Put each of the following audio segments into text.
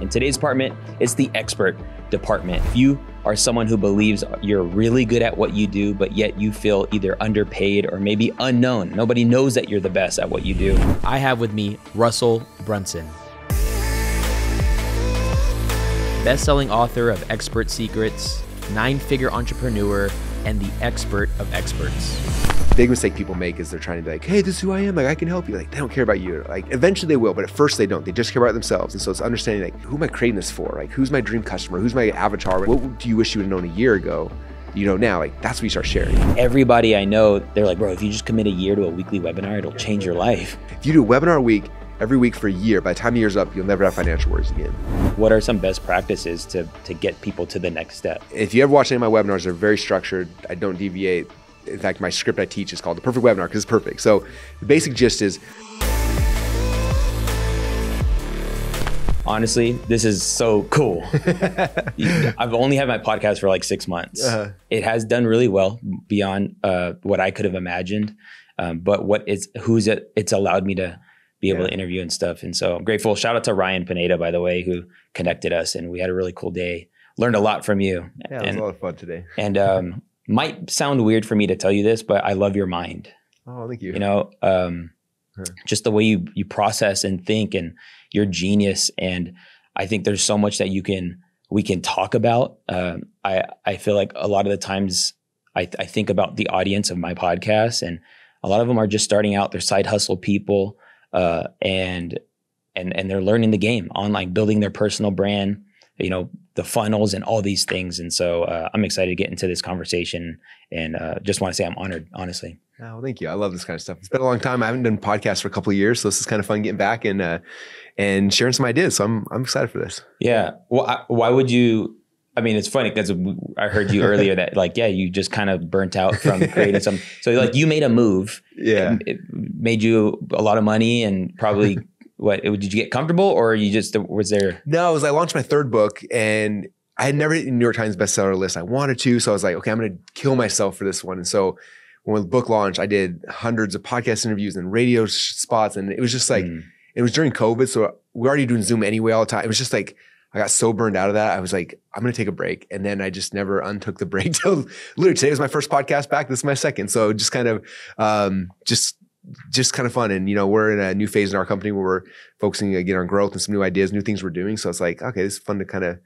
In today's department, it's the expert department. If you are someone who believes you're really good at what you do, but yet you feel either underpaid or maybe unknown, nobody knows that you're the best at what you do, I have with me Russell Brunson. Best-selling author of Expert Secrets, 9-figure entrepreneur, and the expert of experts. Big mistake people make is they're trying to be like, hey, this is who I am. Like, I can help you. Like, they don't care about you. Like, eventually they will, but at first they don't. They just care about themselves. And so it's understanding, like, who am I creating this for? Like, who's my dream customer? Who's my avatar? What do you wish you would have known a year ago? You know now, like, that's what you start sharing. Everybody I know, they're like, bro, if you just commit a year to a weekly webinar, it'll change your life. If you do a webinar a week, every week for a year, by the time the year's up, you'll never have financial worries again. What are some best practices to get people to the next step? If you ever watch any of my webinars, they're very structured. I don't deviate. In fact, my script I teach is called The Perfect Webinar because it's perfect. So the basic gist is, honestly, this is so cool. I've only had my podcast for like 6 months. It has done really well beyond what I could have imagined. But it's allowed me to be able to interview and stuff. And so I'm grateful. Shout out to Ryan Pineda, by the way, who connected us, and we had a really cool day. Learned a lot from you. Yeah, it was a lot of fun today. And might sound weird for me to tell you this, but I love your mind. Oh, thank you. You know, just the way you process and think, and your genius. And I think there's so much that we can talk about. I feel like a lot of the times I think about the audience of my podcast, and a lot of them are just starting out. They're side hustle people, and they're learning the game online, building their personal brand, you know, the funnels and all these things. And so I'm excited to get into this conversation, and just want to say I'm honored, honestly. Oh, well, thank you. I love this kind of stuff. It's been a long time. I haven't done podcasts for a couple of years, so this is kind of fun getting back and sharing some ideas. So I'm excited for this. Yeah. Well, why would you? I mean, it's funny because I heard you earlier that like, yeah, you just kind of burnt out from creating some. So like you made a move. Yeah. It made you a lot of money, and probably. What, did you get comfortable, or you just, was there? No, I launched my third book, and I had never hit the New York Times bestseller list. I wanted to, so I was like, okay, I'm going to kill myself for this one. And so when the book launched, I did hundreds of podcast interviews and radio spots. And it was just like, it was during COVID. So we're already doing Zoom anyway all the time. It was just like, I got so burned out of that. I was like, I'm going to take a break. And then I just never untook the break till literally today was my first podcast back. This is my second. So just kind of, just kind of fun. And, you know, we're in a new phase in our company where we're focusing again on growth and some new ideas, new things we're doing. So it's like, okay, this is fun to kind of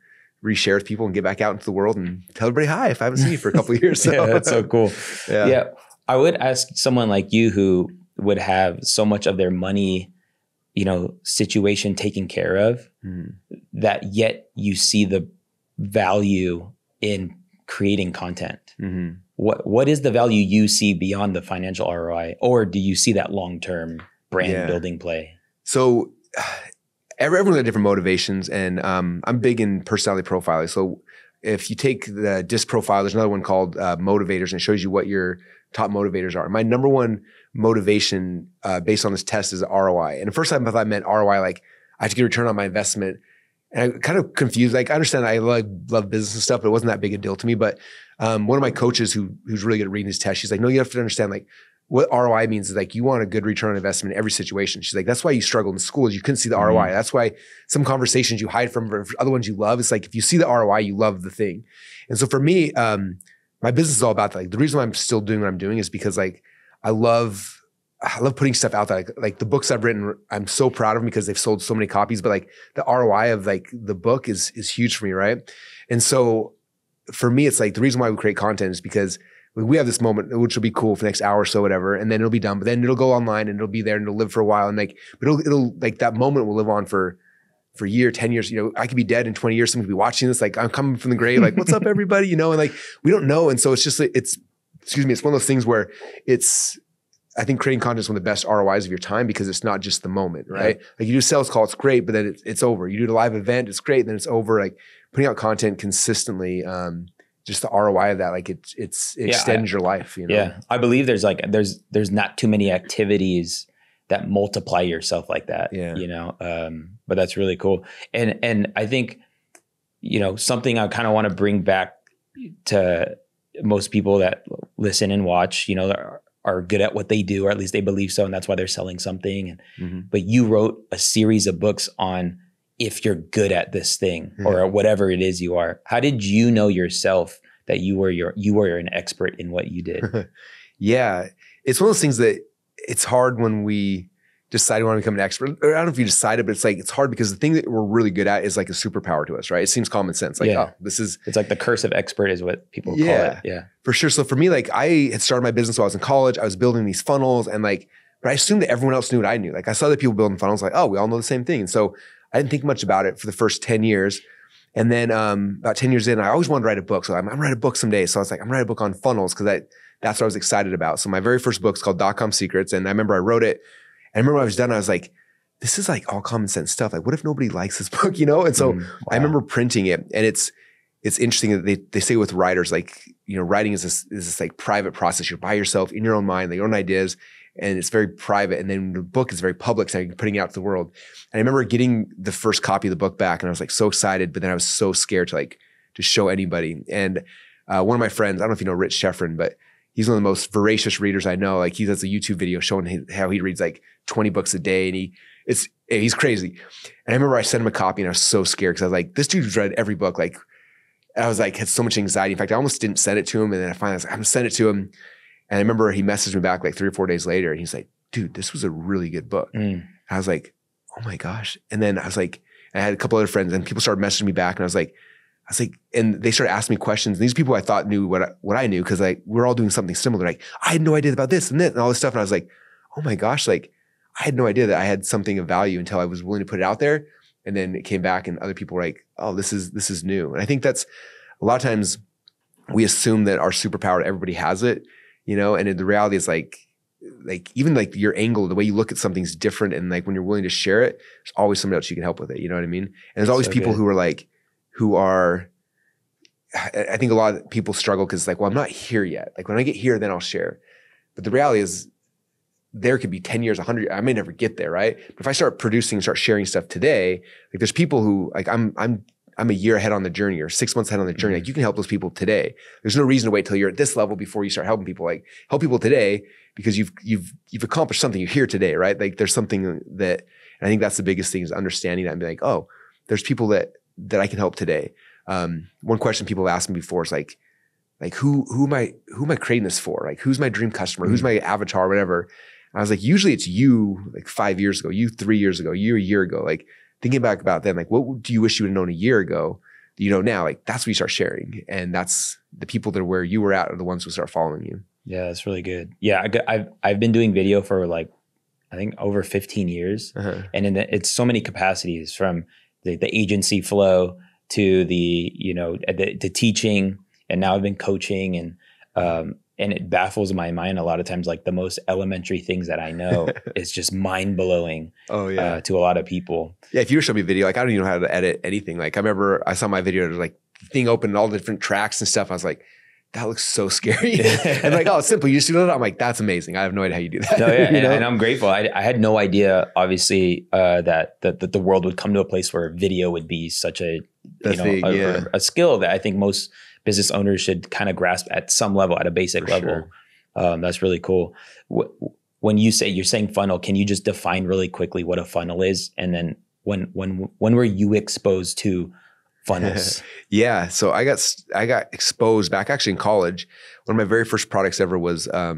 reshare with people and get back out into the world and tell everybody hi if I haven't seen you for a couple of years. So. Yeah, that's so cool. Yeah. I would ask someone like you who would have so much of their money, you know, situation taken care of, that yet you see the value in creating content. What is the value you see beyond the financial ROI, or do you see that long-term brand building play? So everyone's got different motivations, and I'm big in personality profiling. So if you take the DISC profile, there's another one called motivators, and it shows you what your top motivators are. My number one motivation based on this test is ROI. And the first time I thought I meant ROI, like I have to get a return on my investment. And I kind of confused, like I understand I love business and stuff, but it wasn't that big a deal to me. But one of my coaches who's really good at reading his test, she's like, no, you have to understand like what ROI means is like you want a good return on investment in every situation. She's like, that's why you struggled in school is you couldn't see the ROI. That's why some conversations you hide from, other ones you love. It's like, if you see the ROI, you love the thing. And so for me, my business is all about that. Like the reason why I'm still doing what I'm doing is because like, I love putting stuff out there. Like the books I've written, I'm so proud of them because they've sold so many copies, but like the ROI of like the book is huge for me. Right. And so for me, it's like the reason why we create content is because we have this moment, which will be cool for the next hour or so, whatever. And then it'll be done, but then it'll go online and it'll be there and it'll live for a while. And like, but it'll like that moment will live on for a year, 10 years. You know, I could be dead in 20 years. Someone could be watching this. Like I'm coming from the grave. Like, what's up everybody? You know, and like, we don't know. And so it's just, it's one of those things where I think creating content is one of the best ROIs of your time because it's not just the moment, right? Like you do a sales call, it's great, but then it's over. You do a live event, it's great, then it's over. Like putting out content consistently, just the ROI of that, like it extends your life, you know? Yeah, I believe there's not too many activities that multiply yourself like that, you know? But that's really cool. And I think, you know, something I kind of want to bring back to most people that listen and watch, you know, are good at what they do, or at least they believe so. And that's why they're selling something. But you wrote a series of books on if you're good at this thing or whatever it is you are. How did you know yourself that you were an expert in what you did? Yeah. It's one of those things that it's hard when we decide we want to become an expert. Or I don't know if you decided, but it's hard because the thing that we're really good at is like a superpower to us, right? It seems common sense. Like, oh, it's like the curse of expert is what people call it. Yeah, for sure. So for me, like I had started my business while I was in college. I was building these funnels and like, but I assumed that everyone else knew what I knew. Like I saw the people building funnels, like, oh, we all know the same thing. And so I didn't think much about it for the first 10 years. And then about 10 years in, I always wanted to write a book. So I'm gonna write a book someday. So I was like, I'm gonna write a book on funnels because that's what I was excited about. So my very first book's called .com Secrets. And I remember I wrote it. And I remember when I was done, I was like, this is like all common sense stuff. Like, what if nobody likes this book, And so I remember printing it. And it's interesting that they say with writers, like, writing is this like private process. You're by yourself in your own mind, your own ideas. And it's very private. And then the book is very public. So you're putting it out to the world. And I remember getting the first copy of the book back and I was like so excited, but then I was so scared to show anybody. And one of my friends, I don't know if you know Rich Sheffrin, but he's one of the most voracious readers I know. Like he does a YouTube video showing how he reads like 20 books a day and he's crazy. And I remember I sent him a copy and I was so scared because I was like, this dude's read every book. Like I was like, had so much anxiety. In fact, I almost didn't send it to him. And then I finally was like, I'm gonna send it to him. And I remember he messaged me back like 3 or 4 days later and he's like, dude, this was a really good book. I was like, oh my gosh. And then I was like, I had a couple other friends and people started messaging me back and I was like, and they started asking me questions. And these people I thought knew what I knew because like we're all doing something similar. Like I had no idea about this and all this stuff. And I was like, oh my gosh, like I had no idea that I had something of value until I was willing to put it out there. And then it came back and other people were like, oh, this is new. And I think that's a lot of times we assume that our superpower, everybody has it, and the reality is like even like your angle, the way you look at something's different. And like when you're willing to share it, there's always somebody else you can help with it. You know what I mean? And there's always people who are, I think a lot of people struggle because it's like, well, I'm not here yet. Like when I get here, then I'll share. But the reality is there could be 10 years, 100, I may never get there, right? But if I start producing, start sharing stuff today, like there's people who like I'm a year ahead on the journey or 6 months ahead on the journey. Like you can help those people today. There's no reason to wait till you're at this level before you start helping people. Like help people today because you've accomplished something. You're here today, right? Like there's something that, and I think that's the biggest thing is understanding that and be like, oh, there's people that I can help today. One question people have asked me before is like who am I creating this for? Like who's my dream customer? Who's my avatar, whatever. And I was like, usually it's you like 5 years ago, you 3 years ago, you a year ago, like thinking back about then, like what do you wish you would have known a year ago that you know now? Like that's what you start sharing. And that's the people that are where you were at are the ones who start following you. Yeah, that's really good. Yeah, I've been doing video for like, I think over 15 years. And it's so many capacities from the agency flow to the teaching. And now I've been coaching and it baffles my mind a lot of times, like the most elementary things that I know is just mind blowing to a lot of people. Yeah. If you were showing me video, like I don't even know how to edit anything. Like I remember I saw my video, there was like thing open and all the different tracks and stuff. I was like, that looks so scary. And like, oh, it's simple. You just do it. I'm like, that's amazing. I have no idea how you do that. No, yeah, and I'm grateful. I had no idea, obviously, that the world would come to a place where video would be such a skill that I think most business owners should kind of grasp at some level, at a basic level. Sure. That's really cool. When you're saying funnel, can you just define really quickly what a funnel is? And then when were you exposed to funnels? Yeah. So I got exposed back actually in college. One of my very first products ever was a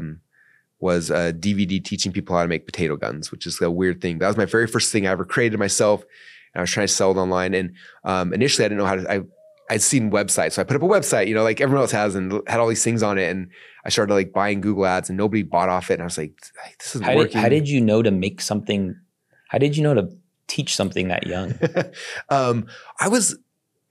DVD teaching people how to make potato guns, which is a weird thing. That was my very first thing I ever created myself. And I was trying to sell it online. And initially I didn't know how to, I'd seen websites. So I put up a website, like everyone else has, and had all these things on it. And I started like buying Google ads and nobody bought off it. And I was like, this isn't working. How did you know to make something? How did you know to teach something that young? I was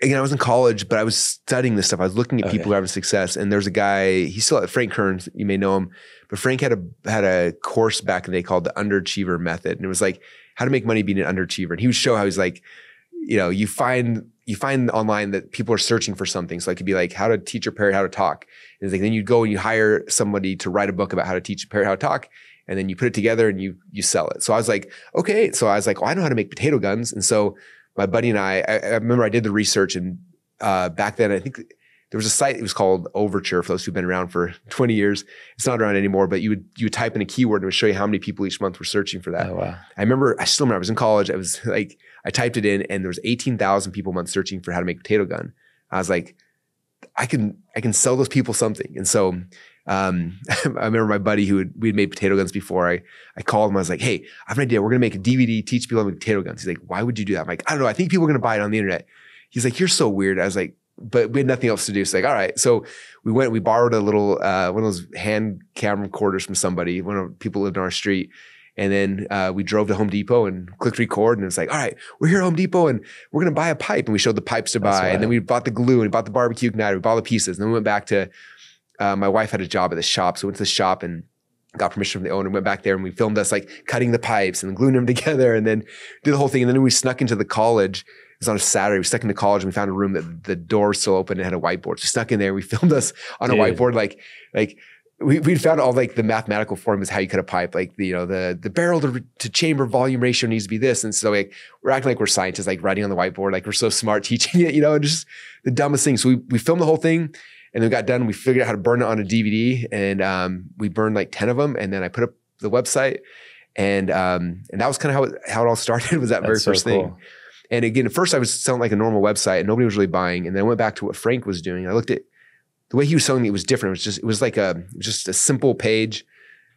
in college, but I was studying this stuff. I was looking at people who are having success. And there's a guy, he's still at Frank Kern, you may know him, but Frank had a course back in the day called the Underachiever Method. And it was like how to make money being an underachiever. And he would show how he's like, you find online that people are searching for something. So it could be like how to teach a parrot how to talk. And it's like, then you go and you hire somebody to write a book about how to teach a parrot how to talk. And then you put it together and you sell it. So I was like, okay. So I was like, I know how to make potato guns. And so my buddy and I remember I did the research and back then I think there was a site, it was called Overture, for those who've been around for 20 years. It's not around anymore, but you would type in a keyword and it would show you how many people each month were searching for that. Oh, wow. I still remember I was in college. I was like, I typed it in and there was 18,000 people a month searching for how to make a potato gun. I was like, I can sell those people something. And so I remember my buddy we'd made potato guns before. I called him. I was like, hey, I have an idea. We're going to make a DVD, teach people how to make potato guns. He's like, why would you do that? I'm like, I don't know. I think people are going to buy it on the internet. He's like, you're so weird. I was like, but we had nothing else to do. So like, all right. So we borrowed a little, one of those hand camera recorders from somebody, one of the people who lived on our street. And then we drove to Home Depot and clicked record. And it's like, all right, we're here at Home Depot and we're going to buy a pipe. And we showed the pipes to buy. And then we bought the glue and we bought the barbecue igniter. We bought the pieces. And then we went back to, my wife had a job at the shop. So we went to the shop and got permission from the owner, went back there and we filmed us like cutting the pipes and gluing them together and then did the whole thing. And then we snuck into the college. It was on a Saturday. We snuck into college and we found a room that the door was still open and had a whiteboard. So we snuck in there. We filmed us on a whiteboard. Like we found all like the mathematical formulas, how you cut a pipe, like the barrel to chamber volume ratio needs to be this. And so like we're acting like we're scientists, like writing on the whiteboard, like we're so smart teaching it, and just the dumbest thing. So we filmed the whole thing and then we got done. We figured out how to burn it on a DVD and we burned like 10 of them. And then I put up the website and that was kind of how it all started, was that very first thing. And again, at first I was selling like a normal website and nobody was really buying. And then I went back to what Frank was doing. I looked at the way he was selling me, it was different. It was like just a simple page.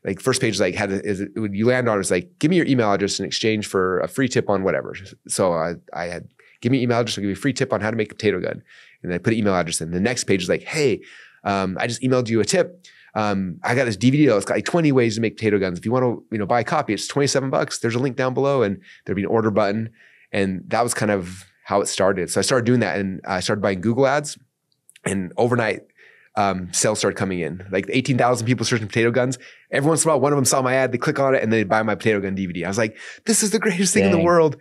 Like first page, like you land on, it's like, give me your email address in exchange for a free tip on whatever. So I had, give me your email address, I'll give you a free tip on how to make a potato gun. And then I put an email address in. The next page is like, hey, I just emailed you a tip. I got this DVD. It's got like 20 ways to make potato guns. If you want to, buy a copy, it's $27. There's a link down below and there'll be an order button. And that was kind of how it started. So I started doing that and I started buying Google ads and overnight sales started coming in. Like 18,000 people searching potato guns. Every once in a while, one of them saw my ad, they click on it and they'd buy my potato gun DVD. I was like, this is the greatest thing in the world.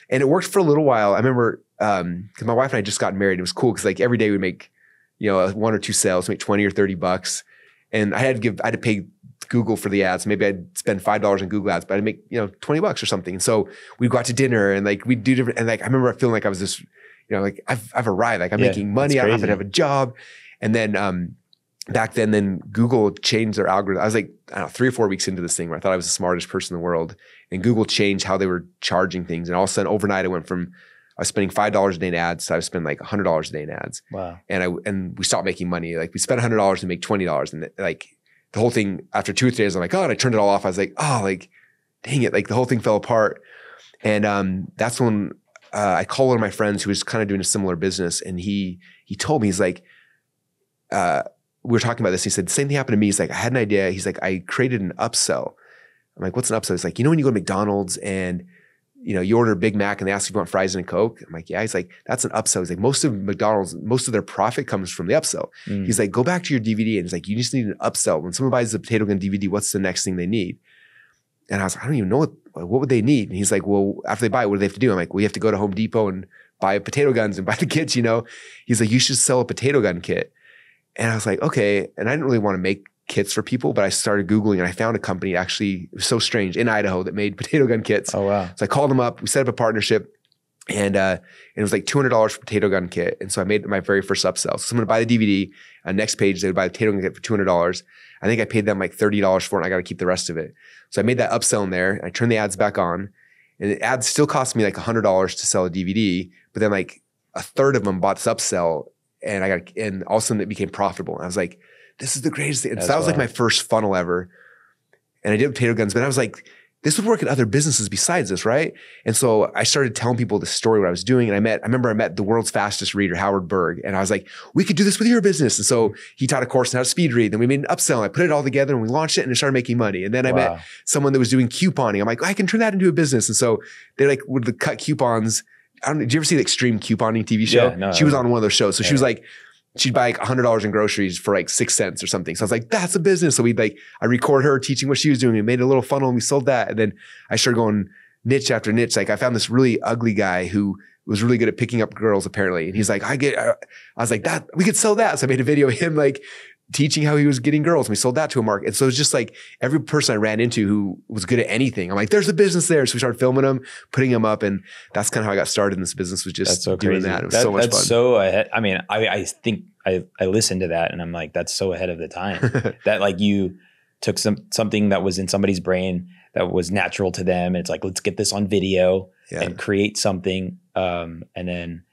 And it worked for a little while. I remember, cause my wife and I just got married. It was cool. Cause like every day we'd make, one or two sales, make 20 or $30. And I had to pay Google for the ads. Maybe I'd spend $5 on Google ads, but I'd make, $20 or something. And so we'd go out to dinner and like we'd do different, and like, I remember feeling like I was this, like I've arrived, like I'm making money. I don't have to have a job. And then, back then Google changed their algorithm. I was like, I don't know, 3 or 4 weeks into this thing where I thought I was the smartest person in the world, and Google changed how they were charging things. And all of a sudden overnight I went from, I was spending $5 a day in ads. So I was spending like $100 a day in ads. Wow. And we stopped making money. Like we spent $100 and make $20. And like the whole thing after 2 or 3 days, I'm like, oh, and I turned it all off. I was like, oh, like, dang it. Like the whole thing fell apart. And that's when I called one of my friends who was kind of doing a similar business. And he told me, he's like, we were talking about this. He said, the same thing happened to me. He's like, I had an idea. He's like, I created an upsell. I'm like, what's an upsell? He's like, when you go to McDonald's and, you order a Big Mac and they ask if you want fries and a Coke. I'm like, yeah. He's like, that's an upsell. He's like, most of McDonald's, most of their profit comes from the upsell. He's like, go back to your DVD. And he's like, you just need an upsell. When someone buys the potato gun DVD, what's the next thing they need? And I was like, I don't even know what would they need? And he's like, well, after they buy it, what do they have to do? I'm like, well, you have to go to Home Depot and buy potato guns and buy the kits, He's like, you should sell a potato gun kit. And I was like, okay. And I didn't really want to make kits for people, but I started Googling and I found a company, actually, it was so strange, in Idaho that made potato gun kits. Oh, wow. So I called them up, we set up a partnership, and it was like $200 for potato gun kit. And so I made my very first upsell. So someone would buy the DVD, next page, they would buy the potato gun kit for $200. I think I paid them like $30 for it and I got to keep the rest of it. So I made that upsell in there. I turned the ads back on, and the ads still cost me like $100 to sell a DVD, but then like a third of them bought this upsell, and all of a sudden it became profitable. And I was like, this is the greatest thing. So that was like my first funnel ever. And I did potato guns, but I was like, this would work in other businesses besides this, right? And so I started telling people the story, what I was doing. And I remember I met the world's fastest reader, Howard Berg. And I was like, we could do this with your business. And so he taught a course on how to speed read. Then we made an upsell. And I put it all together and we launched it and it started making money. And then I met someone that was doing couponing. I'm like, I can turn that into a business. And so they like would cut coupons. Did you ever see the Extreme Couponing TV show? Yeah, no, she was on one of those shows. So she was like, she'd buy like $100 in groceries for like 6 cents or something. So I was like, that's a business. So I record her teaching what she was doing. We made a little funnel and we sold that. And then I started going niche after niche. Like I found this really ugly guy who was really good at picking up girls apparently. And he's like, I was like, that we could sell that. So I made a video of him like teaching how he was getting girls. And we sold that to a market. And so it was just like every person I ran into who was good at anything, I'm like, there's a business there. So we started filming them, putting them up. And that's kind of how I got started in this business, was just doing that. It was so much fun. So, I mean, I think I listened to that and I'm like, that's so ahead of the time. That like you took something that was in somebody's brain that was natural to them. And it's like, let's get this on video and create something. And then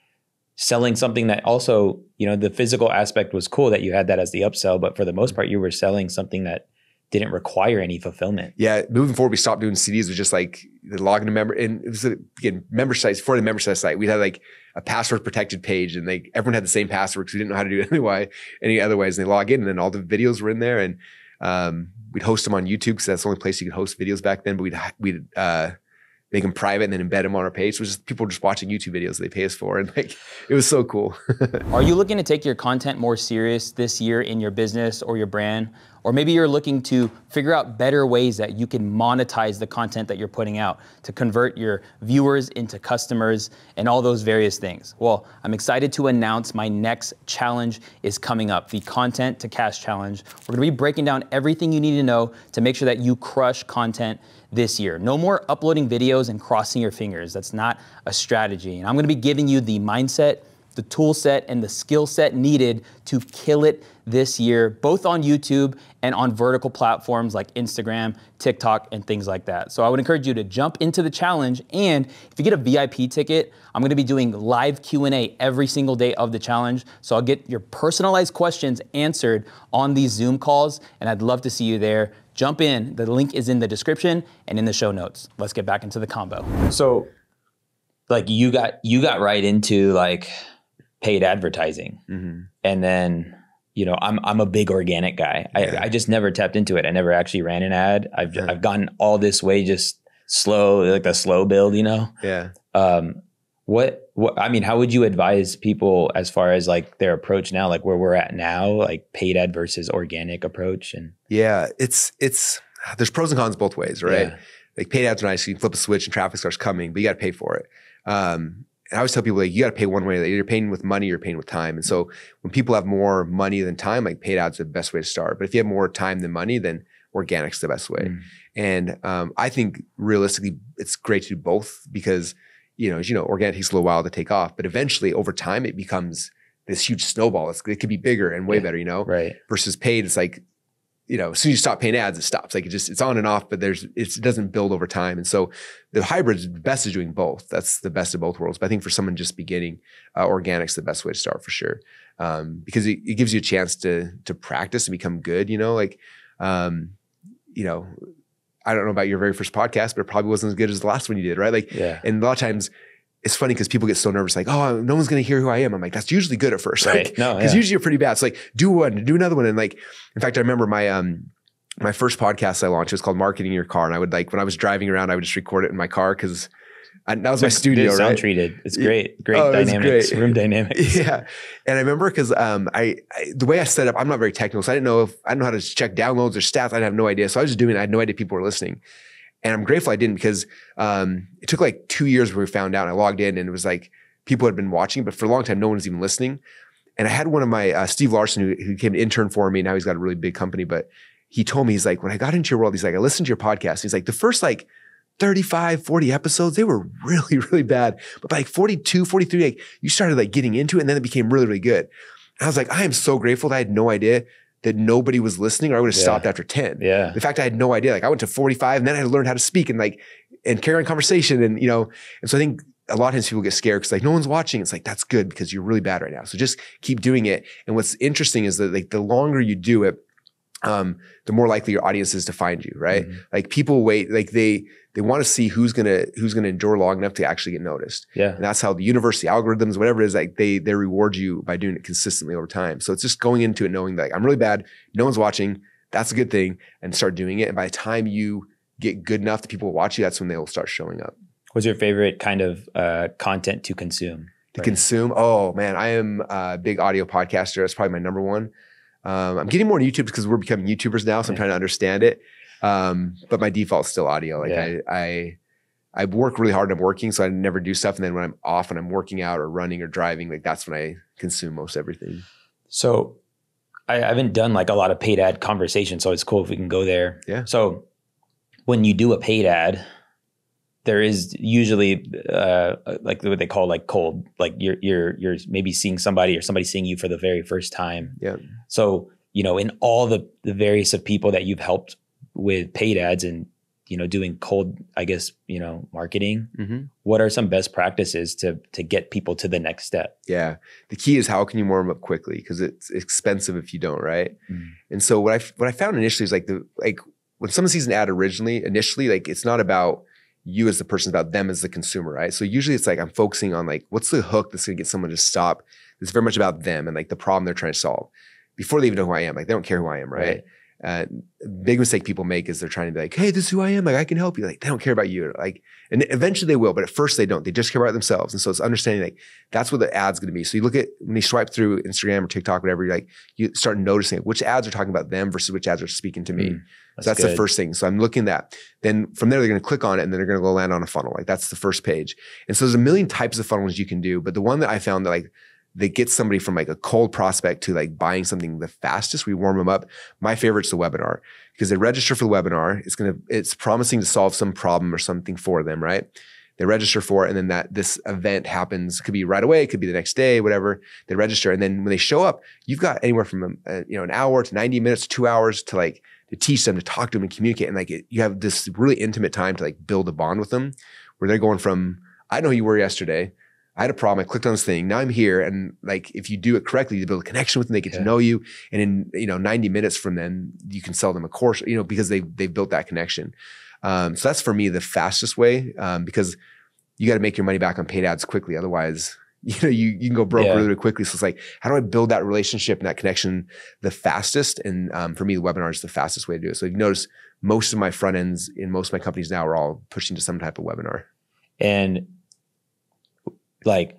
selling something that also, you know, the physical aspect was cool that you had that as the upsell, but for the most part, you were selling something that didn't require any fulfillment. Yeah. Moving forward, we stopped doing CDs with just like the login to member. And it was again, member sites for the member site. We had like a password protected page and like everyone had the same password because we didn't know how to do it any other ways. And they log in and then all the videos were in there and we'd host them on YouTube because that's the only place you could host videos back then. But we'd make them private and then embed them on our page. So it was just people just watching YouTube videos that they pay us for. And like, it was so cool. Are you looking to take your content more serious this year in your business or your brand? Or maybe you're looking to figure out better ways that you can monetize the content that you're putting out to convert your viewers into customers and all those various things. Well, I'm excited to announce my next challenge is coming up, the Content to Cash Challenge. We're gonna be breaking down everything you need to know to make sure that you crush content this year. No more uploading videos and crossing your fingers. That's not a strategy. And I'm gonna be giving you the mindset, the tool set, and the skill set needed to kill it this year, both on YouTube and on vertical platforms like Instagram, TikTok, and things like that. So I would encourage you to jump into the challenge. And if you get a VIP ticket, I'm gonna be doing live Q&A every single day of the challenge. So I'll get your personalized questions answered on these Zoom calls, and I'd love to see you there. Jump in, the link is in the description and in the show notes. Let's get back into the combo. So like you got right into like paid advertising. And then, you know, I'm a big organic guy. I just never tapped into it. I never actually ran an ad. I've gotten all this way just slow, like the slow build, you know? Yeah. What I mean, how would you advise people as far as like their approach now, like where we're at now, like paid ad versus organic approach? And yeah, it's there's pros and cons both ways, right? Yeah. Like paid ads are nice. You can flip a switch and traffic starts coming, but you got to pay for it. And I always tell people like you got to pay one way. Like, you're paying with money, you're paying with time. And so when people have more money than time, like paid ads are the best way to start. But if you have more time than money, then organic's the best way. And I think realistically, it's great to do both because, you know, as you know, organic takes a little while to take off, but eventually over time it becomes this huge snowball. It could be bigger and way better, you know, right. Versus paid. It's like, you know, as soon as you stop paying ads, it stops. Like it's on and off, but it doesn't build over time. And so the hybrid, the best is doing both. That's the best of both worlds. But I think for someone just beginning, organic's the best way to start for sure. Because it gives you a chance to practice and become good, you know, like, you know, I don't know about your very first podcast, but it probably wasn't as good as the last one you did, right? Like, and a lot of times it's funny because people get so nervous, like, oh, no one's going to hear who I am. I'm like, that's usually good at first. Right. Like, because usually you're pretty bad. So like, do one, do another one. And like, in fact, I remember my first podcast I launched, it was called Marketing Your Car. And I would like, when I was driving around, I would just record it in my car because that was my studio, right? Sound treated. It's great. Great dynamics, great. Room dynamics. Yeah. And I remember because the way I set up, I'm not very technical. So I didn't know how to check downloads or stats. I have no idea. So I was just doing it. I had no idea people were listening. And I'm grateful I didn't because it took like 2 years before we found out. And I logged in and it was like people had been watching, but for a long time, no one was even listening. And I had one of my, Steve Larson, who became an intern for me. Now he's got a really big company, but he told me, he's like, when I got into your world, he's like, I listened to your podcast. He's like, the first like 35, 40 episodes, they were really, really bad. But by like 42, 43, like you started like getting into it and then it became really, really good. And I was like, I am so grateful that I had no idea that nobody was listening or I would have stopped after 10. Yeah. In fact, I had no idea. Like I went to 45 and then I had to learn how to speak and carry on conversation and, you know, and so I think a lot of times people get scared because like no one's watching. It's like, that's good because you're really bad right now. So just keep doing it. And what's interesting is that like the longer you do it, the more likely your audience is to find you, right? Like people wait, like they want to see who's gonna endure long enough to actually get noticed. Yeah. And that's how the universe, the algorithms, whatever it is, like they reward you by doing it consistently over time. So it's just going into it knowing that like, I'm really bad, no one's watching, that's a good thing, and start doing it. And by the time you get good enough that people will watch you, that's when they'll start showing up. What's your favorite kind of content to consume? Consume? Oh man, I am a big audio podcaster. That's probably my number one. I'm getting more on YouTube because we're becoming YouTubers now, so I'm trying to understand it. But my default is still audio. Like I work really hard and I'm working, so I never do stuff. And then when I'm off and I'm working out or running or driving, like that's when I consume most everything. So I haven't done like a lot of paid ad conversation, so it's cool if we can go there. Yeah. So when you do a paid ad, there is usually like what they call like cold, like you're maybe seeing somebody or somebody seeing you for the very first time. Yeah. So, you know, in all the various of people that you've helped with paid ads and, you know, doing cold, I guess, you know, marketing, what are some best practices to get people to the next step? Yeah. The key is how can you warm up quickly? Because it's expensive if you don't, right? And so what I found initially is like when someone sees an ad initially, like it's not about you as the person, it's about them as the consumer, right? So usually it's like I'm focusing on like, what's the hook that's gonna get someone to stop? It's very much about them and like the problem they're trying to solve before they even know who I am. Like they don't care who I am, right? Big mistake people make is they're trying to be like, hey, this is who I am. Like I can help you. Like they don't care about you. Like, and eventually they will, but at first they don't. They just care about themselves. And so it's understanding like that's what the ad's going to be. So you look at when you swipe through Instagram or TikTok, whatever, you start noticing which ads are talking about them versus which ads are speaking to me. So that's the first thing. So I'm looking at that. Then from there, they're going to click on it and then they're going to go land on a funnel. Like that's the first page. And so there's a million types of funnels you can do. But the one that I found that gets somebody from like a cold prospect to like buying something the fastest, we warm them up. My favorite's the webinar because they register for the webinar. It's promising to solve some problem or something for them, right? They register for it. And then this event happens, could be right away, it could be the next day, whatever. They register. And then when they show up, you've got anywhere from an hour to 90 minutes, 2 hours to teach them, to talk to them and communicate. And you have this really intimate time to like build a bond with them where they're going from, I know who you were yesterday. I had a problem. I clicked on this thing. Now I'm here. And like, if you do it correctly, you build a connection with them, they get to know you. And in, 90 minutes from then you can sell them a course, because they've built that connection. So that's for me, the fastest way, because you got to make your money back on paid ads quickly. Otherwise, you can go broke really quickly. So it's like, how do I build that relationship and that connection the fastest? And for me, the webinar is the fastest way to do it. So you notice most of my front ends in most of my companies now are all pushing to some type of webinar. And like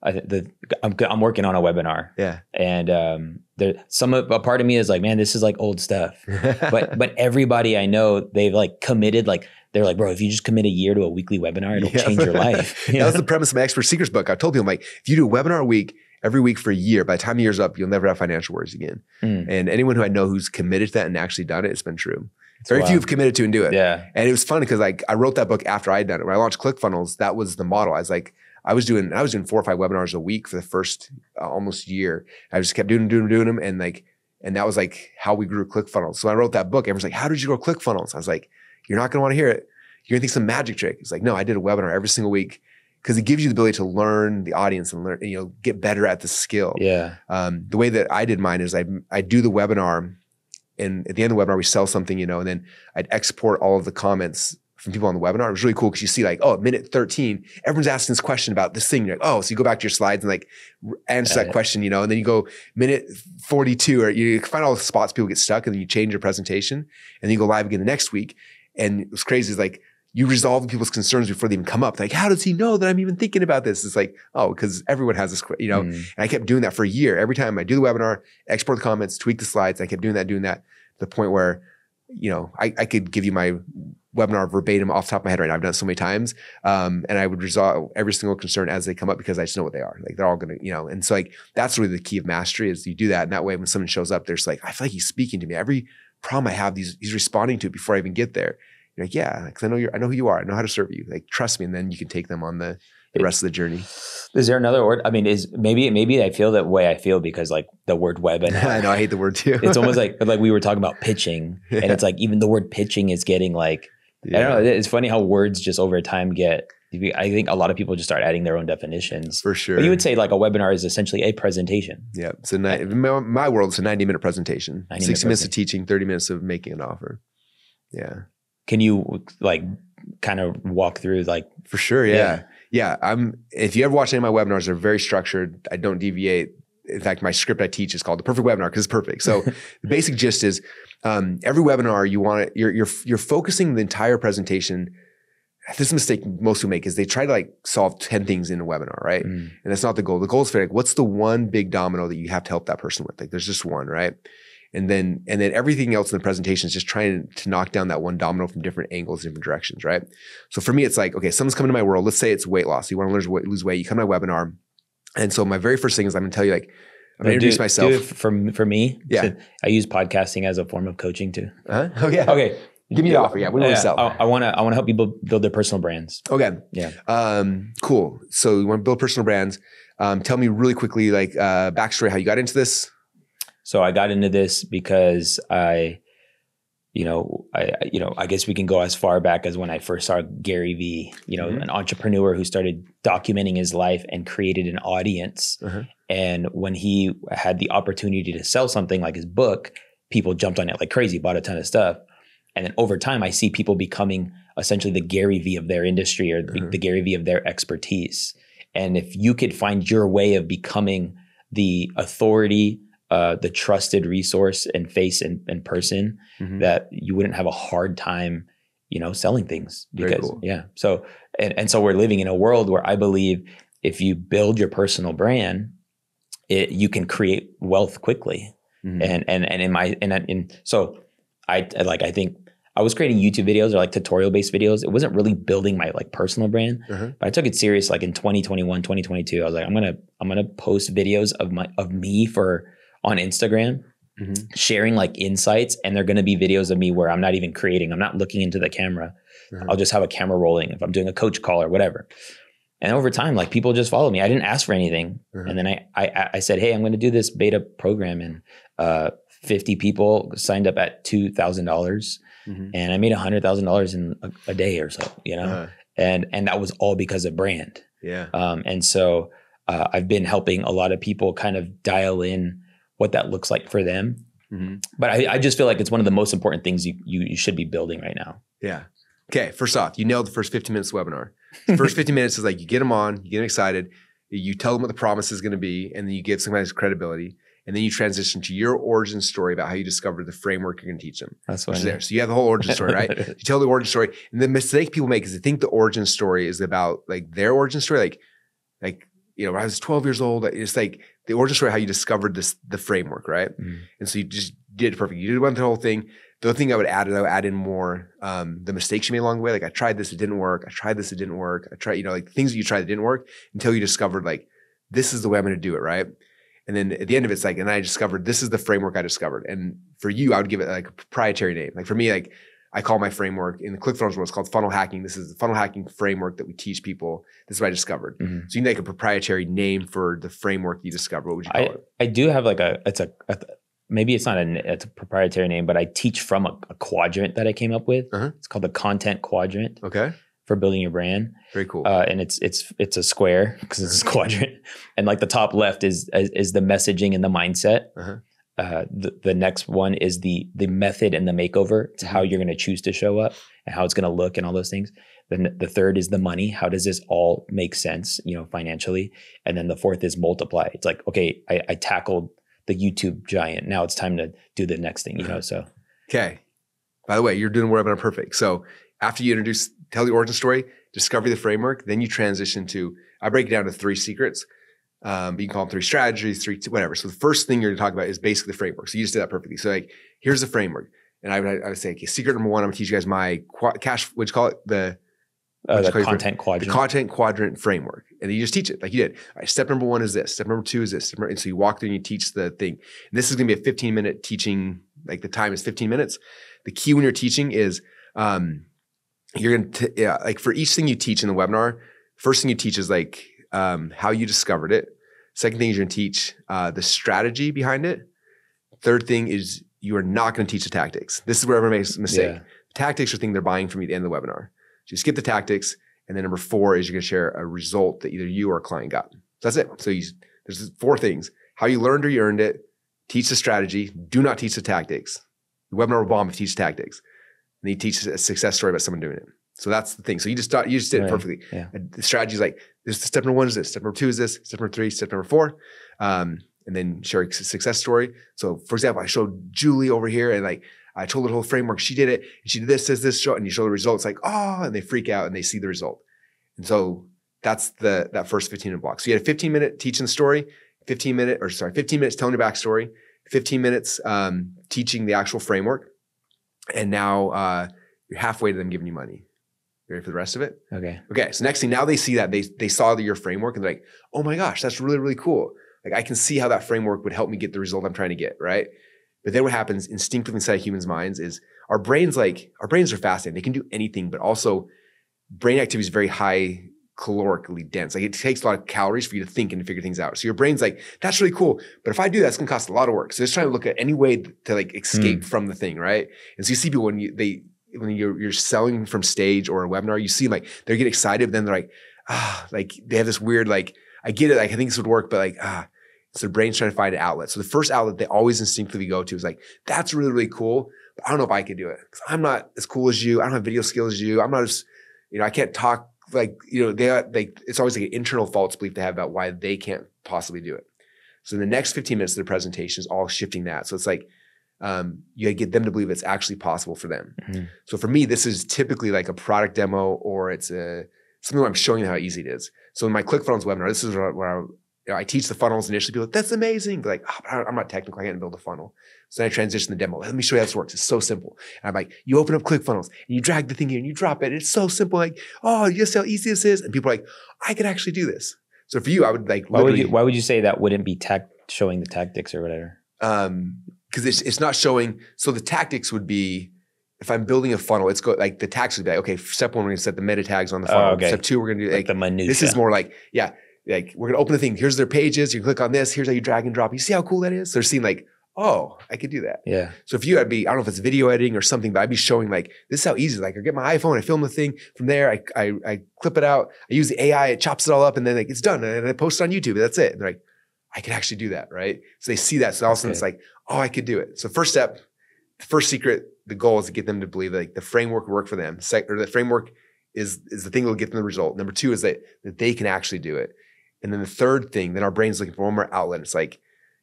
I'm working on a webinar. Yeah. And a part of me is like, man, this is like old stuff. but everybody I know, they've like committed, like they're like, bro, if you just commit a year to a weekly webinar, it'll change your life. That was the premise of my Expert Secrets book. I told people, I'm like, if you do a webinar a week, every week for a year, by the time the year's up, you'll never have financial worries again. And anyone who I know who's committed to that and actually done it, it's been true. Very few have committed to and do it. Yeah. And it was funny because like I wrote that book after I had done it. When I launched ClickFunnels, that was the model. I was doing 4 or 5 webinars a week for the first almost year. I just kept doing them. And that was like how we grew ClickFunnels. So when I wrote that book, everyone's like, how did you grow ClickFunnels? I was like, you're not going to want to hear it. You're going to think some magic trick. It's like, no, I did a webinar every single week because it gives you the ability to learn the audience and learn, get better at the skill. Yeah. The way that I did mine is I do the webinar, and at the end of the webinar, we sell something, and then I'd export all of the comments from people on the webinar. It was really cool because you see like, at minute 13, everyone's asking this question about this thing. You're like, so you go back to your slides and like answer that question, and then you go minute 42, or you find all the spots people get stuck, and then you change your presentation, and then you go live again the next week. And what's crazy is like, you resolve people's concerns before they even come up. Like, how does he know that I'm even thinking about this? It's like, because everyone has this, and I kept doing that for a year. Every time I do the webinar, export the comments, tweak the slides. I kept doing that to the point where, I could give you my webinar verbatim off the top of my head right now. I've done it so many times. And I would resolve every single concern as they come up because I just know what they are. Like they're all going to, and so like, that's really the key of mastery is you do that. And that way, when someone shows up, there's like, I feel like he's speaking to me. Every problem I have, he's responding to it before I even get there. You're like, yeah, because I know who you are. I know how to serve you. Like, trust me. And then you can take them on the rest of the journey. Is there another word? I mean, maybe I feel that way I feel because like the word webinar. I know, I hate the word too. It's almost like we were talking about pitching, and it's like even the word pitching is getting like, I don't know. It's funny how words just over time I think a lot of people just start adding their own definitions. For sure. But you would say like a webinar is essentially a presentation. Yeah. So in my world, it's a 90-minute presentation. 60 minutes of teaching, 30 minutes of making an offer. Yeah. Can you like kind of walk through like? For sure. Yeah. If you ever watch any of my webinars, they're very structured. I don't deviate. In fact, my script I teach is called The Perfect Webinar because it's perfect. So the basic gist is every webinar you're focusing the entire presentation. This is a mistake most people make is they try to like solve 10 things in a webinar, right? And that's not the goal. The goal is for like, what's the one big domino that you have to help that person with? Like there's just one, right? And then everything else in the presentation is just trying to knock down that one domino from different angles, different directions, right? So for me, it's like, okay, someone's coming to my world. Let's say it's weight loss. You want to lose weight. You come to my webinar. And so my very first thing is I'm going to tell you like, I'm going to introduce myself. For me, yeah. So I use podcasting as a form of coaching too. Oh yeah. Okay. Give me the offer. Yeah. What do you want to sell? I want to help people build their personal brands. Okay. Yeah. Cool. So you want to build personal brands. Tell me really quickly, like backstory, how you got into this. So I got into this because I guess we can go as far back as when I first saw Gary Vee, an entrepreneur who started documenting his life and created an audience. And when he had the opportunity to sell something like his book, people jumped on it like crazy, bought a ton of stuff. And then over time, I see people becoming essentially the Gary Vee of their industry or the Gary Vee of their expertise. And if you could find your way of becoming the authority, the trusted resource and face and person, that you wouldn't have a hard time, selling things. Because cool. So and so we're living in a world where I believe if you build your personal brand, you can create wealth quickly. So I think I was creating YouTube videos or like tutorial based videos. It wasn't really building my like personal brand, but I took it serious. Like in 2021, 2022, I was like, I'm gonna post videos of me on Instagram, sharing like insights, and they're gonna be videos of me where I'm not even creating. I'm not looking into the camera. I'll just have a camera rolling if I'm doing a coach call or whatever. And over time, like people just followed me. I didn't ask for anything, and then I said, hey, I'm going to do this beta program, and 50 people signed up at $2,000, and I made $100,000 in a day or so, and that was all because of brand. Yeah. And so I've been helping a lot of people kind of dial in what that looks like for them. But I just feel like it's one of the most important things you should be building right now. Yeah. Okay. First off, you nailed the first 15 minutes of the webinar. The first 15 minutes is like you get them on, you get them excited, you tell them what the promise is going to be, and then you give some kind of credibility. And then you transition to your origin story about how you discovered the framework you're going to teach them. That's what there. So you have the whole origin story, right? You tell the origin story. And the mistake people make is they think the origin story is about like their origin story. Like, when I was 12 years old, it's like the origin story, how you discovered the framework, right? And so you just did it perfect. You went the whole thing. The other thing I would add in more the mistakes you made along the way. Like I tried this, it didn't work. I tried this, it didn't work. I tried, like things that you tried that didn't work until you discovered like, this is the way I'm going to do it, right? And then at the end of it, it's like, and I discovered, this is the framework I discovered. And for you, I would give it like a proprietary name. Like for me, like I call my framework in the ClickFunnels world, it's called funnel hacking. This is the funnel hacking framework that we teach people. This is what I discovered. So you make a proprietary name for the framework you discovered. What would you call it? I do have like maybe it's not it's a proprietary name, but I teach from a quadrant that I came up with. It's called the content quadrant. Okay. For building your brand. Very cool. And it's a square because it's a quadrant. And like the top left is the messaging and the mindset. The next one is the method and the makeover. It's how you're going to choose to show up and how it's going to look and all those things. Then the third is the money. How does this all make sense, financially? And then the fourth is multiply. It's like, okay, I tackled the YouTube giant. Now it's time to do the next thing, so. Okay. By the way, you're doing webinar perfect. So after you tell the origin story, discover the framework, then you transition to, I break it down to 3 secrets. But you can call them 3 strategies, 3, whatever. So the first thing you're going to talk about is basically the framework. So you just did that perfectly. So like, here's the framework. And I would say, okay, secret number 1, I'm going to teach you guys my what'd you call it? The content quadrant. The content quadrant framework. And then you just teach it like you did. All right, step number 1 is this. Step number 2 is this. And so you walk through and you teach the thing. And this is going to be a 15-minute teaching. Like the time is 15 minutes. The key when you're teaching is, you're going to, like for each thing you teach in the webinar, first thing you teach is like, how you discovered it. Second thing is you're going to teach the strategy behind it. Third thing is you are not going to teach the tactics. This is where everyone makes a mistake. The tactics are the thing they're buying from you at the end of the webinar. So you skip the tactics. And then number 4 is you're going to share a result that either you or a client got. So that's it. So there's 4 things. How you learned or you earned it. Teach the strategy. Do not teach the tactics. The webinar will bomb if you teach the tactics. And then you teach a success story about someone doing it. So that's the thing. So you just did it perfectly. Yeah. The strategy is like, this step number 1 is this. Step number 2 is this. Step number 3, step number 4. And then share a success story. So for example, I showed Julie over here and like, I told her the whole framework. She did it. And she did this, show, and you show the results like, oh, and they freak out and they see the result. And so that's that first 15-minute block. So you had a 15-minute teaching the story, 15 minutes telling your backstory, 15 minutes teaching the actual framework. And now you're halfway to them giving you money. Ready for the rest of it? Okay. So next thing, now they see that they saw your framework and they're like, oh my gosh, that's really, really cool. Like I can see how that framework would help me get the result I'm trying to get, right? But then what happens instinctively inside humans' minds is our brains are fascinating. They can do anything, but also brain activity is very high calorically dense. Like it takes a lot of calories for you to think and to figure things out. So your brain's like, that's really cool. But if I do that, it's going to cost a lot of work. So just trying to look at any way to like escape from the thing. Right. And so you see people when you're selling from stage or a webinar, you see like, they get excited, but then they're like, like they have this weird, like, I get it. Like I think this would work, but like, so the brain's trying to find an outlet. So the first outlet they always instinctively go to is like, that's really, really cool. But I don't know if I could do it because I'm not as cool as you. I don't have video skills as you. I'm not as, I can't talk. Like, it's always like an internal false belief they have about why they can't possibly do it. So in the next 15 minutes of the presentation is all shifting that. So it's like, you gotta get them to believe it's actually possible for them. Mm-hmm. So for me, this is typically like a product demo or it's something where I'm showing them how easy it is. So in my ClickFunnels webinar, this is where I teach the funnels initially. People are like, that's amazing. But like, I'm not technical. I can't build a funnel. So then I transition the demo. Let me show you how this works. It's so simple. And I'm like, you open up ClickFunnels and you drag the thing here and you drop it. It's so simple. Like, oh, you see how easy this is? And people are like, I could actually do this. So for you, I would like, why would you say that wouldn't be showing the tactics or whatever? Because it's not showing. So the tactics would be, if I'm building a funnel, it's like the tactics would be like, okay, step one, we're going to set the meta tags on the funnel. Okay. Step two, we're going to do like the minutia. This is more like, like we're going to open the thing. Here's their pages. You click on this. Here's how you drag and drop. You see how cool that is? So they're seeing like, oh, I could do that. Yeah. So if you, I don't know if it's video editing or something, but I'd be showing like, this is how easy. Like I get my iPhone, I film the thing from there. I clip it out. I use the AI, it chops it all up and then like it's done. And I post it on YouTube. That's it. And they're like, I could actually do that. Right. So they see that. So all of a sudden it's like, oh, I could do it. So first step, the first secret, the goal is to get them to believe that like the framework will work for them. Or the framework is the thing that will get them the result. Number two is that they can actually do it. And then the third thing, then our brain's looking for one more outlet. It's like,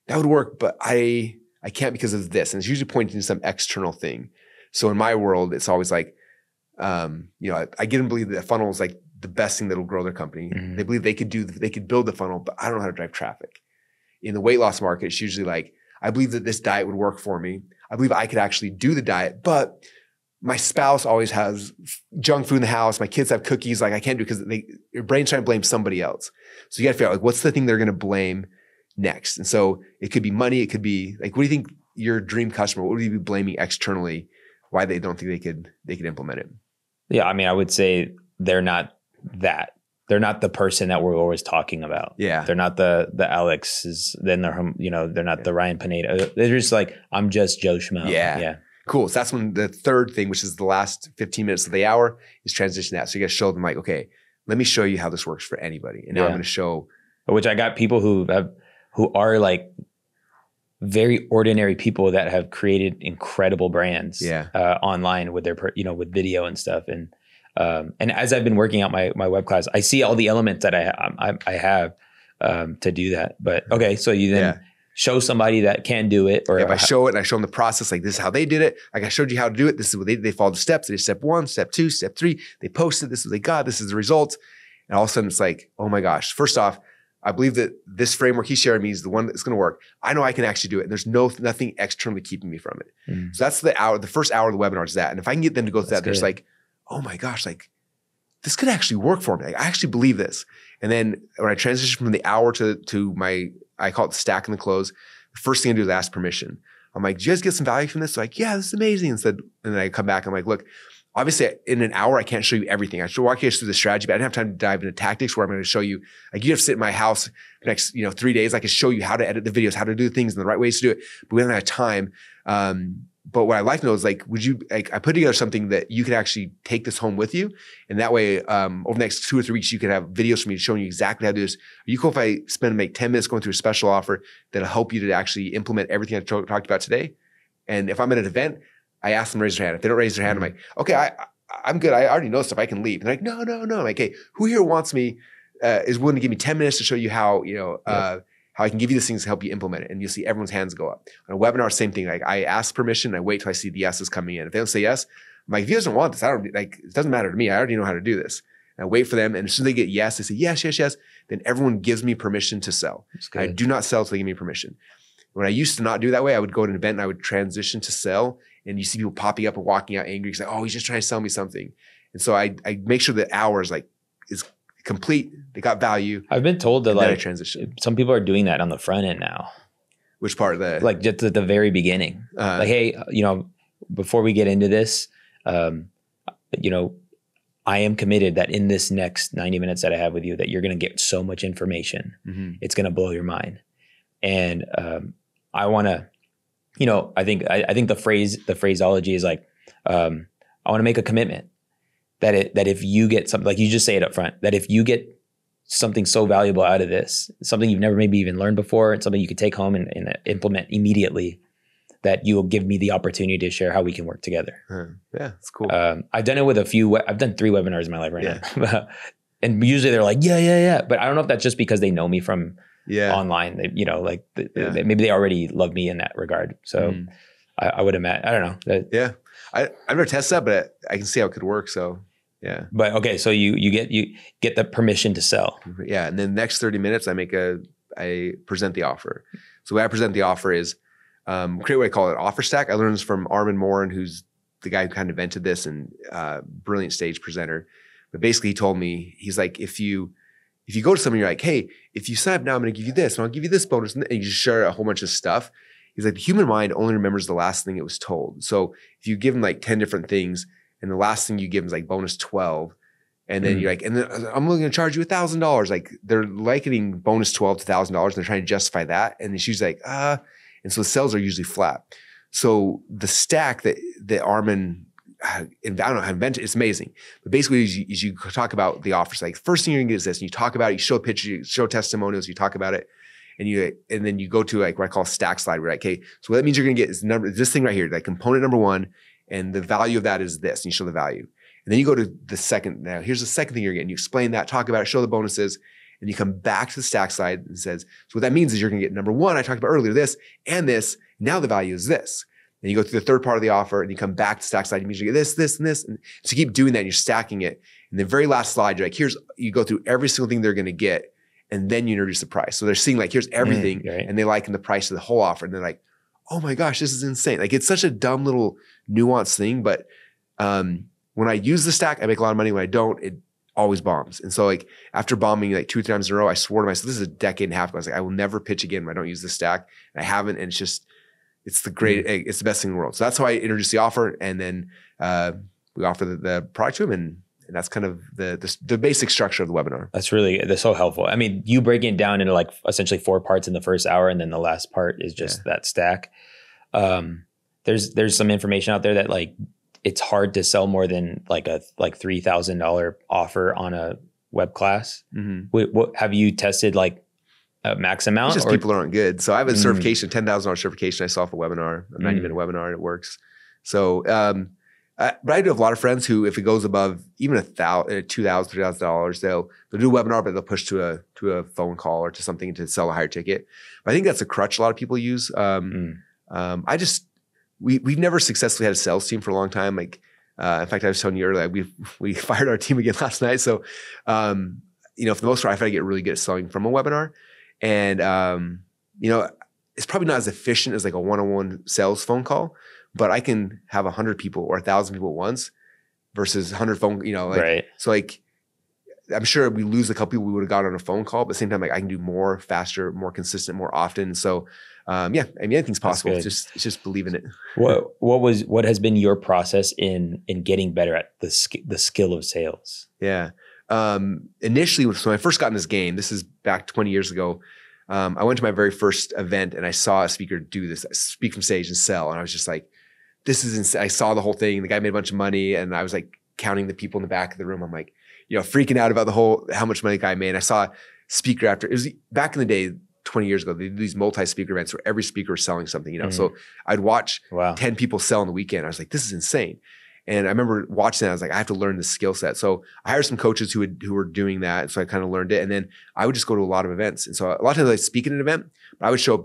that would work, but I can't because of this. And it's usually pointing to some external thing. So in my world, it's always like, I get them to believe that funnel is like the best thing that'll grow their company. Mm-hmm. They believe they could build the funnel, but I don't know how to drive traffic. In the weight loss market, it's usually like, I believe that this diet would work for me. I believe I could actually do the diet, but my spouse always has junk food in the house. My kids have cookies. Like I can't do because your brain's trying to blame somebody else. So you got to figure out like, what's the thing they're going to blame next? And so it could be money. It could be like, what do you think your dream customer, what would you be blaming externally? Why they don't think they could implement it? Yeah. I mean, I would say they're not that. They're not the person that we're always talking about. Yeah. They're not the Alex's, then they're not the Ryan Pineda. They're just like, I'm just Joe Schmo. Yeah. Yeah. Cool. So that's when the third thing, which is the last 15 minutes of the hour, is transition that. So you got to show them like, okay, let me show you how this works for anybody. And now I'm going to show. Which I got people who are like very ordinary people that have created incredible brands online with their, with video and stuff. And as I've been working out my web class, I see all the elements that I have to do that. But okay, so you then show somebody that can do it. Or if I show it and I show them the process, like this is how they did it. Like I showed you how to do it. This is what they followed the steps. They did step 1, step 2, step 3. They posted. This is what they got. This is the results. And all of a sudden it's like, oh my gosh. First off, I believe that this framework he shared me is the one that's going to work. I know I can actually do it. And there's nothing externally keeping me from it. Mm. So that's the first hour of the webinar is that. And if I can get them to go through that, there's like, oh my gosh, like this could actually work for me. Like, I actually believe this. And then when I transition from the hour to my, I call it the stack and the close. The first thing I do is ask permission. I'm like, do you guys get some value from this? They're like, yeah, this is amazing. And then I come back. I'm like, look, obviously in an hour, I can't show you everything. I should walk you through the strategy, but I didn't have time to dive into tactics where I'm going to show you, like you have to sit in my house for the next, 3 days. I can show you how to edit the videos, how to do things and the right ways to do it, but we don't have time. But what I'd like to know is like, would you, like I put together something that you could actually take this home with you. And that way, over the next 2 or 3 weeks, you could have videos from me showing you exactly how to do this. Are you cool if I spend 10 minutes going through a special offer that'll help you to actually implement everything I talked about today? And if I'm at an event, I ask them to raise their hand. If they don't raise their hand, I'm like, okay, I'm good. I already know stuff. I can leave. And they're like, no. I'm like, hey, who here wants me, is willing to give me 10 minutes to show you how, how I can give you these things to help you implement it. And you'll see everyone's hands go up. On a webinar, same thing. Like I ask permission. I wait till I see the yeses coming in. If they don't say yes, I'm like, if you guys don't want this, it doesn't matter to me. I already know how to do this. And I wait for them. And as soon as they get yes, they say yes. Then everyone gives me permission to sell. I do not sell till they give me permission. When I used to not do that way, I would go to an event and I would transition to sell. And you see people popping up and walking out angry. It's like, oh, he's just trying to sell me something. And so I make sure the hour is complete. They got value. I've been told that I transition. Some people are doing that on the front end now. Which part of that? Like just at the very beginning. Like, hey, before we get into this, you know, I am committed that in this next 90 minutes that I have with you, that you're going to get so much information. Mm-hmm. It's going to blow your mind. And I want to, you know, I think the phraseology is like, I want to make a commitment that if you get something, like you just say it up front, that if you get something so valuable out of this, something you've never maybe even learned before, and something you could take home and implement immediately, that you will give me the opportunity to share how we can work together. Yeah, it's cool. I've done it with I've done 3 webinars in my life now. And usually they're like, yeah. But I don't know if that's just because they know me from online. They, you know, like maybe they already love me in that regard. So I would imagine, I don't know. I've never tested that, but I can see how it could work. So yeah. But okay, so you get the permission to sell. Yeah. And then the next 30 minutes I present the offer. So the way I present the offer is, great way to call it offer stack. I learned this from Armin Morin, who's the guy who kind of invented this and brilliant stage presenter. But basically he told me, he's like, if you go to someone, you're like, hey, if you sign up now, I'm going to give you this and I'll give you this bonus. And you just share a whole bunch of stuff. He's like, the human mind only remembers the last thing it was told. So if you give them like 10 different things and the last thing you give them is like bonus 12, and then you're like, and then I'm only going to charge you $1,000. Like they're likening bonus 12 to $1,000 and they're trying to justify that. And then she's like, and so the sales are usually flat. So the stack that Armin, I don't know how to invent it, it's amazing. But basically is you talk about the offers. Like first thing you're gonna get is this, and you talk about it, you show pictures, you show testimonials, you talk about it, and then you go to like what I call a stack slide. We're like, okay, so what that means you're gonna get is this thing right here, like component number 1, and the value of that is this, and you show the value. And then you go to the second, now here's the second thing you're getting. You explain that, talk about it, show the bonuses, and you come back to the stack slide and says, so what that means is you're going to get number 1, I talked about earlier, this and this. Now the value is this. And you go through the third part of the offer and you come back to stack slide. You mean you get this, this, and this. And so you keep doing that and you're stacking it. And the very last slide, you're like, you go through every single thing they're going to get. And then you introduce the price. So they're seeing like, here's everything. Right. And they liken the price of the whole offer. And they're like, oh my gosh, this is insane. Like it's such a dumb little nuanced thing. But when I use the stack, I make a lot of money. When I don't, it always bombs. And so like after bombing like 2 or 3 times in a row, I swore to myself, this is a decade and a half ago. I was like, I will never pitch again when I don't use the stack. And I haven't. And it's the best thing in the world. So that's how I introduce the offer. And then we offer the product to them. And that's kind of the basic structure of the webinar. That's so helpful. I mean, you break it down into like essentially 4 parts in the first hour. And then the last part is just that stack. There's some information out there that like, it's hard to sell more than like a $3,000 offer on a web class. What have you tested like a max amount? It's just people aren't good. So I have a certification, $10,000 certification. I saw off a webinar, a 90-minute webinar, and it works. So, but I do have a lot of friends who, if it goes above even $2,000, $3,000, they'll do a webinar, but they'll push to a phone call or to something to sell a higher ticket. But I think that's a crutch a lot of people use. We've never successfully had a sales team for a long time. Like, in fact, I was telling you earlier, we fired our team again last night. So, for the most part, I try to get really good at selling from a webinar. And, it's probably not as efficient as like a one-on-one sales phone call, but I can have 100 people or 1,000 people at once versus 100 phone, right. So like, I'm sure we lose a couple people we would have got on a phone call, but at the same time, like I can do more faster, more consistent, more often. So, anything's possible. It's just believe in it. What has been your process in getting better at the skill of sales? Yeah. Initially, when I first got in this game, this is back 20 years ago. I went to my very first event and I saw a speaker do this, speak from stage and sell. And I was just like, this is insane. I saw the whole thing. The guy made a bunch of money and I was like counting the people in the back of the room. I'm like, freaking out about how much money the guy made. And I saw a speaker it was back in the day, 20 years ago, they did these multi-speaker events where every speaker was selling something, So I'd watch 10 people sell on the weekend. I was like, this is insane. And I remember watching that. I was like, I have to learn this skill set. So I hired some coaches who were doing that. So I kind of learned it. And then I would just go to a lot of events. And so a lot of times I speak at an event, but I would show up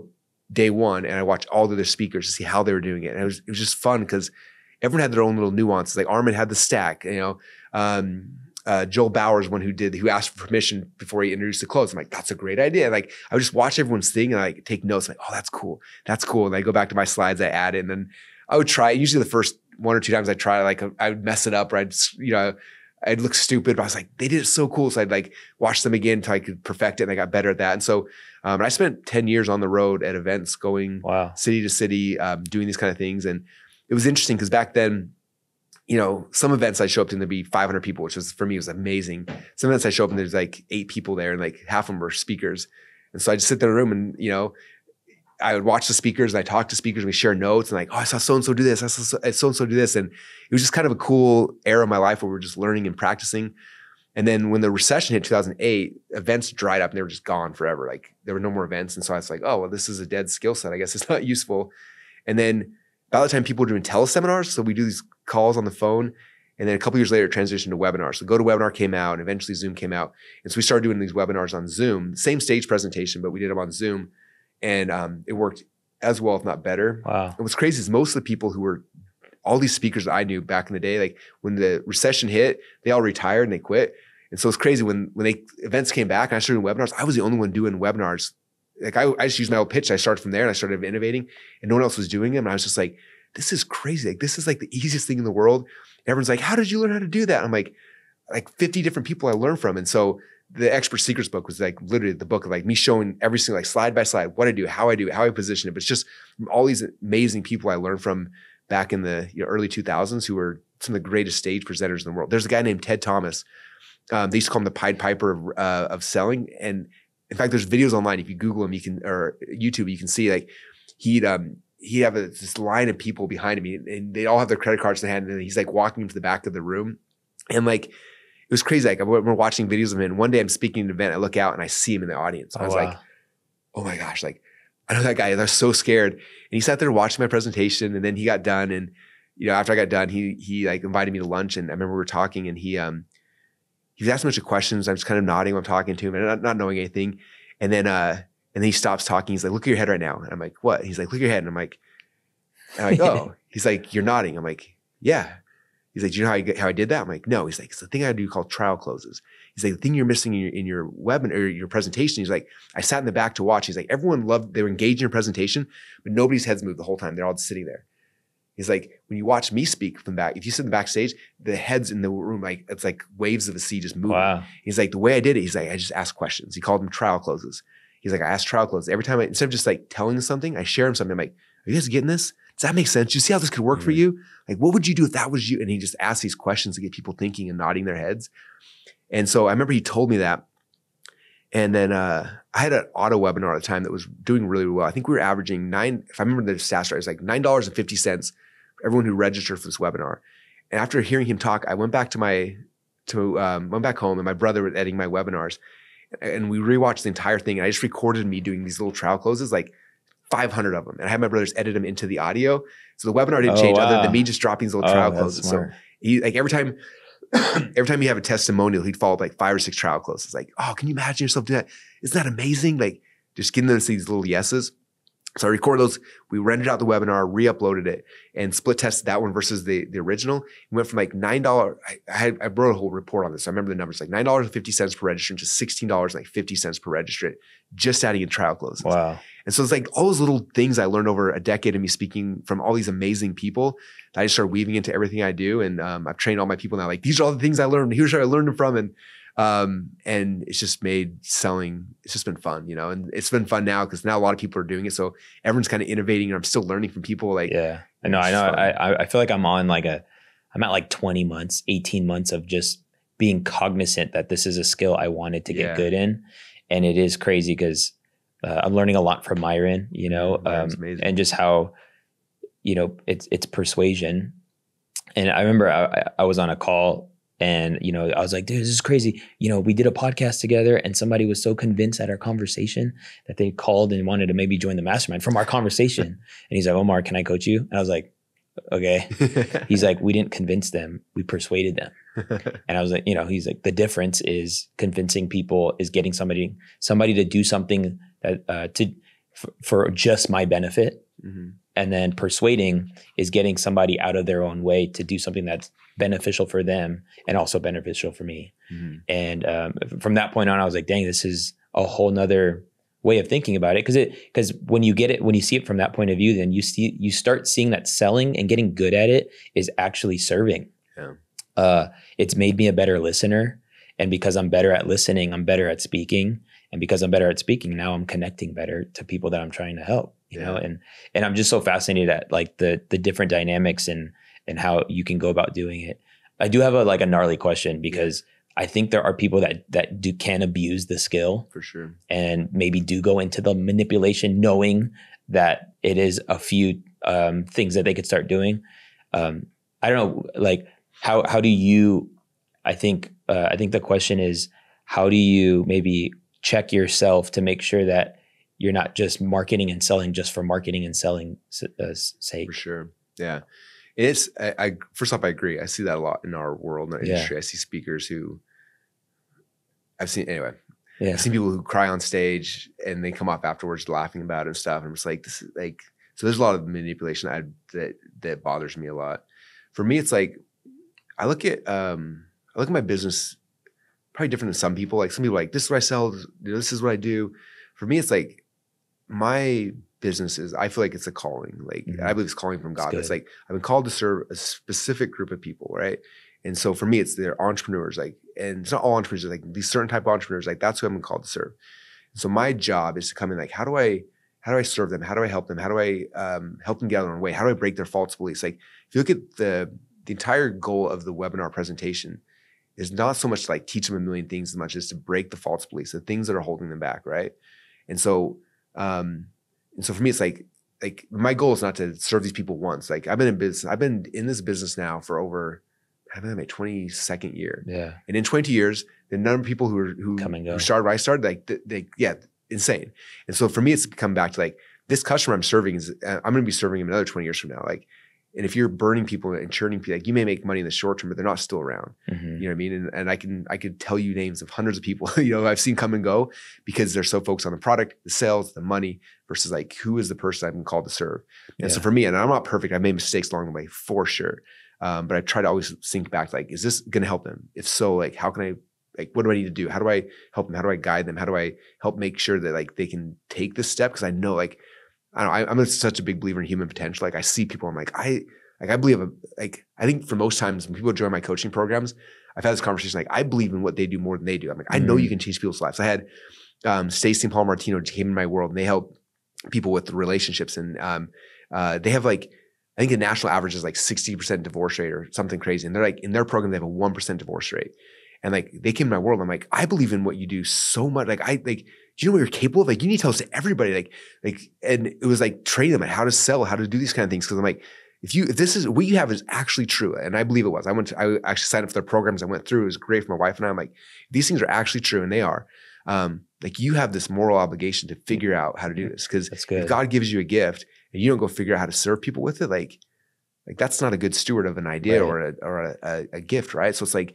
day one and I watch all the other speakers to see how they were doing it. And it was just fun because everyone had their own little nuances. Like Armin had the stack, Joel Bauer's one who asked for permission before he introduced the close. I'm like, that's a great idea. Like I would just watch everyone's thing and I take notes. I'm like, oh, that's cool. That's cool. And I go back to my slides, I add it, and then I would try. Usually the first 1 or 2 times I try, like I would mess it up or I'd look stupid, but I was like, they did it so cool. So I'd like watch them again until I could perfect it and I got better at that. And so I spent 10 years on the road at events going city to city, doing these kind of things. And it it was interesting because back then, some events I show up to and there'd be 500 people, which was, for me, was amazing. Some events I show up and there's like 8 people there and like half of them were speakers. And so I just sit there in the room and, I would watch the speakers and I talk to speakers and we share notes and like, oh, I saw so-and-so do this. I saw so-and-so do this. And it was just kind of a cool era of my life where we were just learning and practicing. And then when the recession hit 2008, events dried up and they were just gone forever. Like there were no more events. And so I was like, oh, well, this is a dead skill set. I guess it's not useful. And then by the time people were doing teleseminars, so we do these calls on the phone. And then a couple years later, it transitioned to webinars. So GoToWebinar came out and eventually Zoom came out. And so we started doing these webinars on Zoom, same stage presentation, but we did them on Zoom. And it worked as well, if not better. Wow. And what's crazy is most of the people who were, all these speakers that I knew back in the day, like when the recession hit, they all retired and they quit. And so it's crazy when events came back and I started doing webinars, I was the only one doing webinars. Like I just used my old pitch. I started from there and I started innovating and no one else was doing them. And I was just like, this is crazy. Like this is like the easiest thing in the world. Everyone's like, how did you learn how to do that? I'm like 50 different people I learned from. And so the Expert Secrets book was like literally the book of like me showing every single, like slide by slide, what I do, how I position it. But it's just from all these amazing people I learned from back in the early 2000s who were some of the greatest stage presenters in the world. There's a guy named Ted Thomas. They used to call him the Pied Piper of selling. And in fact, there's videos online. If you Google him, or YouTube, you can see like he'd have this line of people behind him and they all have their credit cards in hand. And he's like walking into the back of the room. And like, it was crazy. Like we're watching videos of him. And one day I'm speaking at an event. I look out and I see him in the audience. I was like, oh my gosh, like I know that guy. I was so scared. And he sat there watching my presentation and then he got done. And, after I got done, he like invited me to lunch. And I remember we were talking and he was asking a bunch of questions. I'm just kind of nodding when I'm talking to him and not knowing anything. And then he stops talking. He's like, look at your head right now. And I'm like, what? He's like, look at your head. And I'm like, oh. He's like, you're nodding. I'm like, yeah. He's like, do you know how I did that? I'm like, no. He's like, it's the thing I do called trial closes. He's like, the thing you're missing in your webinar or your presentation. He's like, I sat in the back to watch. He's like, everyone they were engaged in your presentation, but nobody's heads moved the whole time. They're all just sitting there. He's like, when you watch me speak from the back, if you sit in the backstage, the heads in the room, like it's like waves of the sea just moving. Wow. He's like, the way I did it, he's like, I just asked questions. He called them trial closes. He's like, I asked trial closes. Every time instead of just like telling him something, I share him something. I'm like, are you guys getting this? Does that make sense? Do you see how this could work for you? Like, what would you do if that was you? And he just asked these questions to get people thinking and nodding their heads. And so I remember he told me that. And then I had an auto webinar at the time that was doing really well. I think we were averaging if I remember the stats right, it was like $9.50 for everyone who registered for this webinar. And after hearing him talk, I went back went back home and my brother was editing my webinars. And we rewatched the entire thing. And I just recorded me doing these little trial closes, like 500 of them. And I had my brothers edit them into the audio. So the webinar didn't change other than me just dropping these little trial closes. Smart. So he like every time you have a testimonial, he'd follow up like 5 or 6 trial closes. Like, oh, can you imagine yourself doing that? Isn't that amazing? Like just getting them to see these little yeses. So I recorded those. We rendered out the webinar, re-uploaded it, and split tested that one versus the original. It went from like $9. I wrote a whole report on this. So I remember the numbers, like $9.50 per registrant to $16.50 per registrant, just adding in trial closes. Wow. And so it's like all those little things I learned over a decade of me speaking from all these amazing people that I just started weaving into everything I do. And I've trained all my people now. Like these are all the things I learned. Here's where I learned them from. And it's just made selling, it's just been fun, and it's been fun now because now a lot of people are doing it. So everyone's kind of innovating and I'm still learning from people. Like, yeah, I know. I feel like I'm at like 20 months, 18 months of just being cognizant that this is a skill I wanted to get good in. And it is crazy because I'm learning a lot from Myron, and just how, it's persuasion. And I remember I was on a call and, I was like, dude, this is crazy. We did a podcast together and somebody was so convinced at our conversation that they called and wanted to maybe join the mastermind from our conversation. And he's like, Omar, can I coach you? And I was like, okay. He's like, we didn't convince them. We persuaded them. And I was like, he's like, the difference is convincing people is getting somebody to do something that for just my benefit. Mm-hmm. And then persuading is getting somebody out of their own way to do something that's beneficial for them and also beneficial for me. Mm-hmm. And from that point on, I was like, dang, this is a whole nother way of thinking about it. Because when you see it from that point of view, then you start seeing that selling and getting good at it is actually serving. Yeah. It's made me a better listener. And because I'm better at listening, I'm better at speaking. And because I'm better at speaking, now I'm connecting better to people that I'm trying to help, you know, and I'm just so fascinated at like the different dynamics and how you can go about doing it. I do have a gnarly question because I think there are people that can abuse the skill for sure, and maybe do go into the manipulation knowing that it is a few things that they could start doing. I don't know, like how do you, I think the question is, how do you maybe check yourself to make sure that you're not just marketing and selling just for marketing and selling sake? For sure. Yeah. It's, first off, I agree. I see that a lot in our world, in our industry. I see speakers who I've seen people who cry on stage and they come off afterwards laughing about it and stuff. And I'm just like, this is like, so there's a lot of manipulation that bothers me a lot. For me, it's like, I look at my business probably different than some people. Like some people are like, this is what I sell, this is what I do. For me, it's like my business is, I feel like it's a calling. Like I believe it's calling from God. It's like I've been called to serve a specific group of people, right? And so for me, it's they're entrepreneurs, like, and it's not all entrepreneurs, like these certain type of entrepreneurs, like that's who I've been called to serve. And so my job is to come in, like, how do I serve them? How do I help them? How do I help them get out of their own way? How do I break their false beliefs? Like if you look at the entire goal of the webinar presentation is not so much to like teach them a million things as much as to break the false beliefs, the things that are holding them back, right? And so for me, it's like my goal is not to serve these people once. Like I've been in this business now for over, I'm in my 22nd year. Yeah. And in 20 years, the number of people who started where I started, like insane. And so for me, it's come back to like this customer I'm serving is, I'm going to be serving him another 20 years from now. Like, and if you're burning people and churning people, like you may make money in the short term, but they're not still around. Mm-hmm. You know what I mean? And I could tell you names of hundreds of people, you know, I've seen come and go because they're so focused on the product, the sales, the money versus like, who is the person I've been called to serve? And so for me, and I'm not perfect, I made mistakes along the way for sure. But I try to always think back, like, is this going to help them? If so, like, how can I, like, what do I need to do? How do I help them? How do I guide them? How do I help make sure that like they can take this step? Cause I know, like, I don't know, I'm such a big believer in human potential. Like I see people, I'm like, I believe, like, I think for most times when people join my coaching programs, I've had this conversation, like, I believe in what they do more than they do. I'm like, I know you can change people's lives. I had Stacey and Paul Martino came in my world and they help people with relationships. And they have like, I think the national average is like 60% divorce rate or something crazy. And they're like, in their program, they have a 1% divorce rate. And like, they came in my world. I'm like, I believe in what you do so much. Like, do you know what you're capable of? Like, you need to tell us to everybody, and it was like training them on how to sell, how to do these kind of things. Cause I'm like, if this is what you have is actually true. And I believe it was, I actually signed up for their programs. I went through, it was great for my wife and I. I'm like, these things are actually true. And they are, like you have this moral obligation to figure out how to do this. Cause if God gives you a gift and you don't go figure out how to serve people with it, like that's not a good steward of an idea or a gift. Right. So it's like,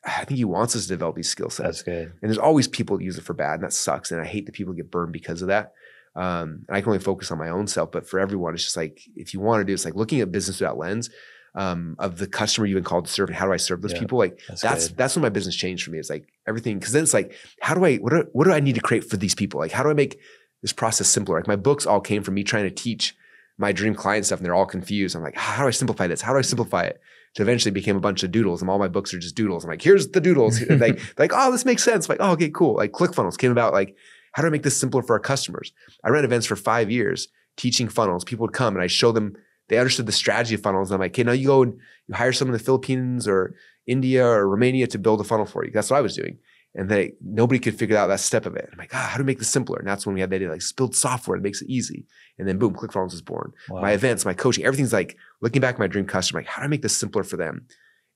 I think he wants us to develop these skill sets. That's good. And there's always people that use it for bad and that sucks. And I hate that people get burned because of that. And I can only focus on my own self, but for everyone, it's just like, if you want to do, it's like looking at business through that lens of the customer you've been called to serve and how do I serve those people? Like that's when my business changed for me. It's like everything. Cause then it's like, what do I need to create for these people? Like, how do I make this process simpler? Like my books all came from me trying to teach my dream client stuff and they're all confused. I'm like, how do I simplify this? How do I simplify it? To eventually became a bunch of doodles and all my books are just doodles. I'm like, here's the doodles. And like, oh, this makes sense. I'm like, oh, okay, cool. Like ClickFunnels came about like, how do I make this simpler for our customers? I ran events for 5 years teaching funnels. People would come and I show them, they understood the strategy of funnels. And I'm like, okay, now you go and you hire someone in the Philippines or India or Romania to build a funnel for you. That's what I was doing. And nobody could figure out that step of it. I'm like, how do we make this simpler? And that's when we had the idea, like build software that makes it easy. And then boom, ClickFunnels was born. Wow. My events, my coaching, everything's like looking back at my dream customer, like how do I make this simpler for them?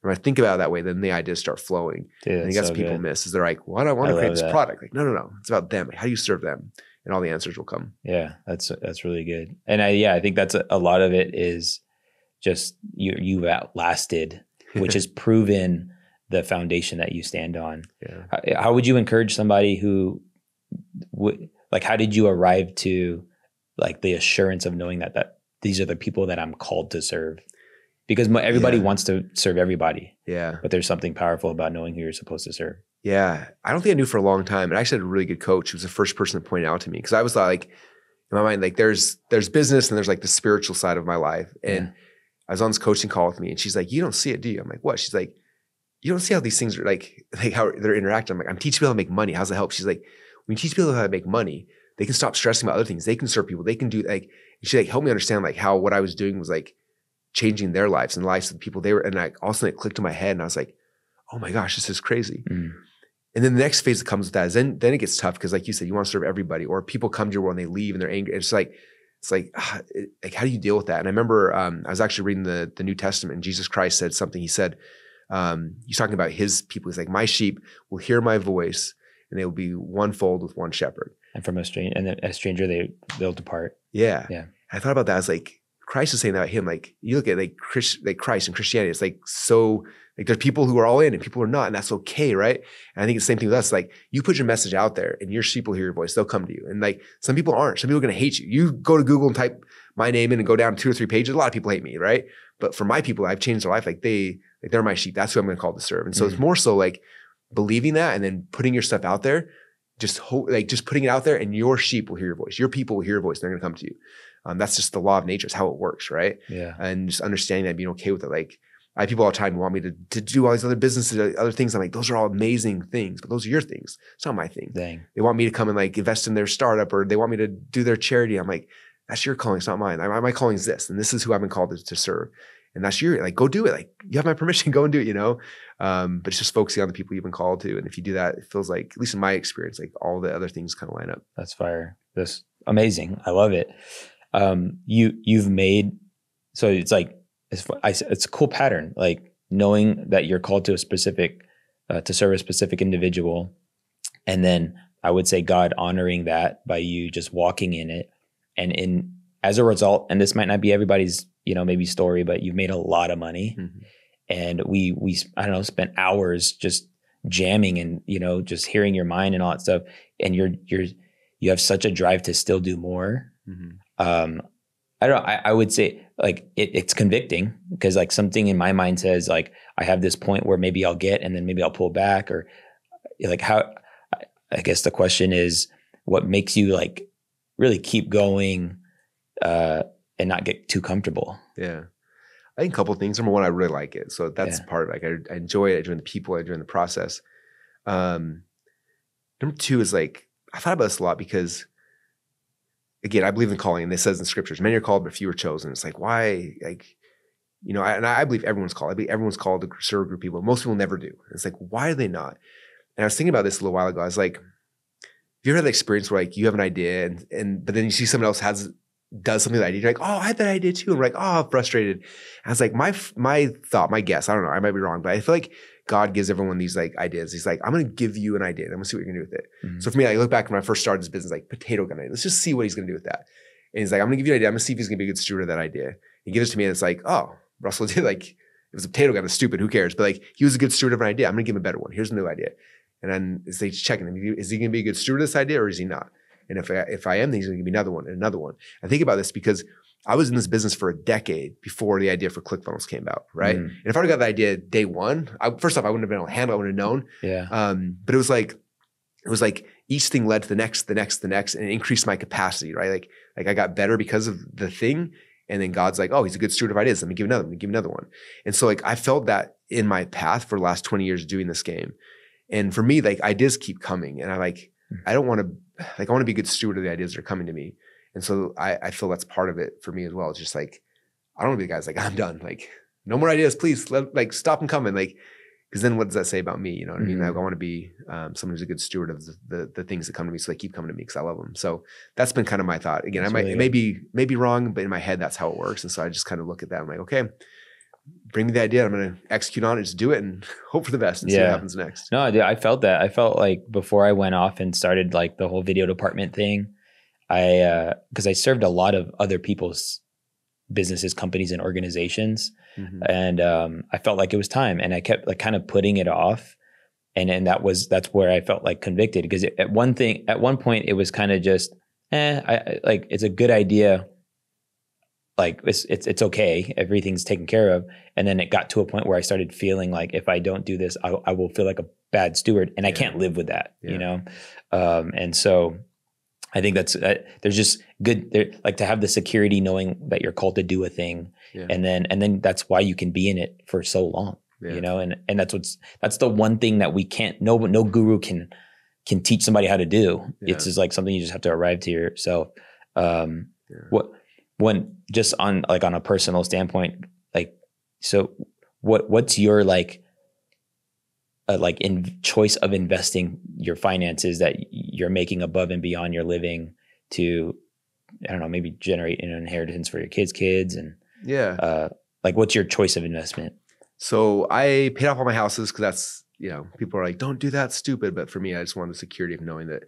And when I think about it that way, then the ideas start flowing. Dude, and I think that's what people miss is they're like, well, I want to create this product. Like, no. It's about them. Like, how do you serve them? And all the answers will come. Yeah, that's really good. And I think that's a lot of it is just you've outlasted, which has proven the foundation that you stand on. Yeah. How would you encourage somebody who would, like, how did you arrive to like the assurance of knowing that these are the people that I'm called to serve? Because everybody wants to serve everybody. Yeah. But there's something powerful about knowing who you're supposed to serve. Yeah. I don't think I knew for a long time. And I actually had a really good coach who was the first person to point it out to me. Cause I was like, in my mind, like there's business and there's like the spiritual side of my life. And I was on this coaching call with me and she's like, you don't see it, do you? I'm like, what? She's like, you don't see how these things are like how they're interacting. I'm like, I'm teaching people how to make money. How's it help? She's like, when you teach people how to make money, they can stop stressing about other things. They can serve people. They can do like, she like helped me understand like how what I was doing was like changing their lives and the lives of the people they were. And like all of a sudden it clicked in my head and I was like, oh my gosh, this is crazy. And then the next phase that comes with that is then it gets tough because like you said, you want to serve everybody, or people come to your world and they leave and they're angry. It's like how do you deal with that? And I remember I was actually reading the New Testament, and Jesus Christ said something. He said, he's talking about his people. He's like, my sheep will hear my voice and they will be one fold with one shepherd. And from a stranger, they'll depart. Yeah. Yeah. And I thought about that. I was like, Christ is saying that about him. Like you look at like Christ and Christianity, it's like so like there's people who are all in and people who are not, and that's okay, right? And I think it's the same thing with us. Like you put your message out there and your sheep will hear your voice. They'll come to you. And like some people aren't. Some people are going to hate you. You go to Google and type my name in and go down 2 or 3 pages. A lot of people hate me, right? But for my people, I've changed their life. Like they're my sheep. That's who I'm going to call to serve. And so it's more so like believing that and then putting your stuff out there. Just putting it out there, and your sheep will hear your voice. Your people will hear your voice. And they're going to come to you. That's just the law of nature. It's how it works, right? Yeah. And just understanding that, being okay with it. Like I have people all the time who want me to do all these other businesses, other things. I'm like, those are all amazing things, but those are your things. It's not my thing. Dang. They want me to come and like invest in their startup, or they want me to do their charity. I'm like, that's your calling. It's not mine. My calling is this, and this is who I've been called to serve. And that's your, like, go do it. Like you have my permission, go and do it, you know? But it's just focusing on the people you've been called to. And if you do that, it feels like, at least in my experience, like all the other things kind of line up. That's fire. That's amazing. I love it. You've made, so it's like, it's a cool pattern, like knowing that you're called to a specific, to serve a specific individual. And then I would say God honoring that by you just walking in it. And as a result, and this might not be everybody's, maybe story, but you've made a lot of money. And we, I don't know, spent hours just jamming and, just hearing your mind and all that stuff. And you have such a drive to still do more. I don't know. I would say like it's convicting, because like something in my mind says like, I have this point where maybe I'll get, and then maybe I'll pull back, or like how, I guess the question is, what makes you like really keep going, and not get too comfortable? Yeah. I think a couple of things. Number one, I really like it. So that's part of it. Like I enjoy it. I enjoy the people. I enjoy the process. Number two is like, I thought about this a lot because, again, I believe in calling, and it says in scriptures, many are called, but few are chosen. It's like, why? Like, and I believe everyone's called. I believe everyone's called to serve a group of people. Most people never do. It's like, why are they not? And I was thinking about this a little while ago. I was like, have you ever had the experience where like you have an idea but then you see someone else does something with that idea, you're like, oh, I had that idea too. And we're like, oh, frustrated. And I was like, my thought, my guess, I don't know, I might be wrong, but I feel like God gives everyone these like ideas. He's like, I'm going to give you an idea, and I'm going to see what you're going to do with it. So for me, I look back when I first started this business, like potato gun idea. Let's just see what he's going to do with that. And he's like, I'm going to give you an idea. I'm going to see if he's going to be a good steward of that idea. He gives it to me, and it's like, oh, Russell did, like, it was a potato gun. It's stupid. Who cares? But like, he was a good steward of an idea. I'm going to give him a better one. Here's a new idea. And then it's like checking him. Is he going to be a good steward of this idea, or is he not? And if I am, then he's going to give me another one and another one. I think about this because I was in this business for a decade before the idea for ClickFunnels came out, right? And if I would have got the idea day one, first off, I wouldn't have been able to handle it. I wouldn't have known. Yeah. But it was like each thing led to the next, and it increased my capacity, right? Like I got better because of the thing. And then God's like, oh, he's a good steward of ideas. Let me give another one. And so like I felt that in my path for the last 20 years doing this game. And for me, like ideas keep coming, and I want to be a good steward of the ideas that are coming to me. And so I feel that's part of it for me as well. It's just like, I don't want to be the guy's like, I'm done. Like, no more ideas, please. Stop them coming. Like, because then what does that say about me? You know what I mean? Like, I want to be someone who's a good steward of the things that come to me, so they keep coming to me because I love them. So that's been kind of my thought. Again, it may be wrong, but in my head, that's how it works. And so I just kind of look at that. I'm like, okay, bring me the idea. I'm going to execute on it, just do it, and hope for the best and see what happens next. No, I felt that. I felt like before I went off and started like the whole video department thing, because I served a lot of other people's businesses, companies, and organizations. And I felt like it was time, and I kept like kind of putting it off. And that's where I felt like convicted, because at one point it was kind of just, it's a good idea. Like it's okay. Everything's taken care of. And then it got to a point where I started feeling like if I don't do this, I will feel like a bad steward, and I can't live with that, and so I think there's just good, like to have the security knowing that you're called to do a thing. And then that's why you can be in it for so long, and that's the one thing that we can't, no guru can can teach somebody how to do. Yeah. It's just like something you just have to arrive to yourself. When just on a personal standpoint, like, so what's your choice of investing your finances that you're making above and beyond your living to, I don't know, maybe generate an inheritance for your kids and what's your choice of investment? So I paid off all my houses because that's, people are like, don't do that, stupid. But for me, I just want the security of knowing that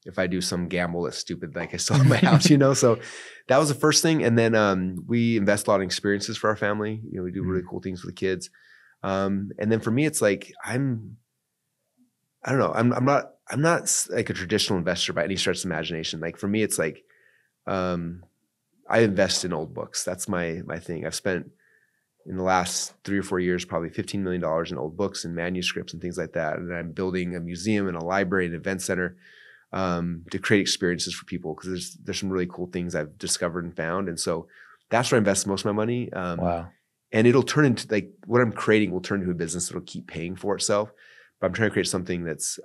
if I do some gamble that's stupid, like I still have my house, So that was the first thing. And then we invest a lot in experiences for our family. We do really cool things for the kids. And then for me, it's like, I don't know, I'm not like a traditional investor by any stretch of imagination. Like for me, it's like, I invest in old books. That's my thing. I've spent in the last 3 or 4 years, probably $15 million in old books and manuscripts and things like that. And I'm building a museum and a library and an event center to create experiences for people, because there's some really cool things I've discovered and found. And so that's where I invest most of my money. Wow. And it'll turn into, like, what I'm creating will turn into a business that'll keep paying for itself. But I'm trying to create something that's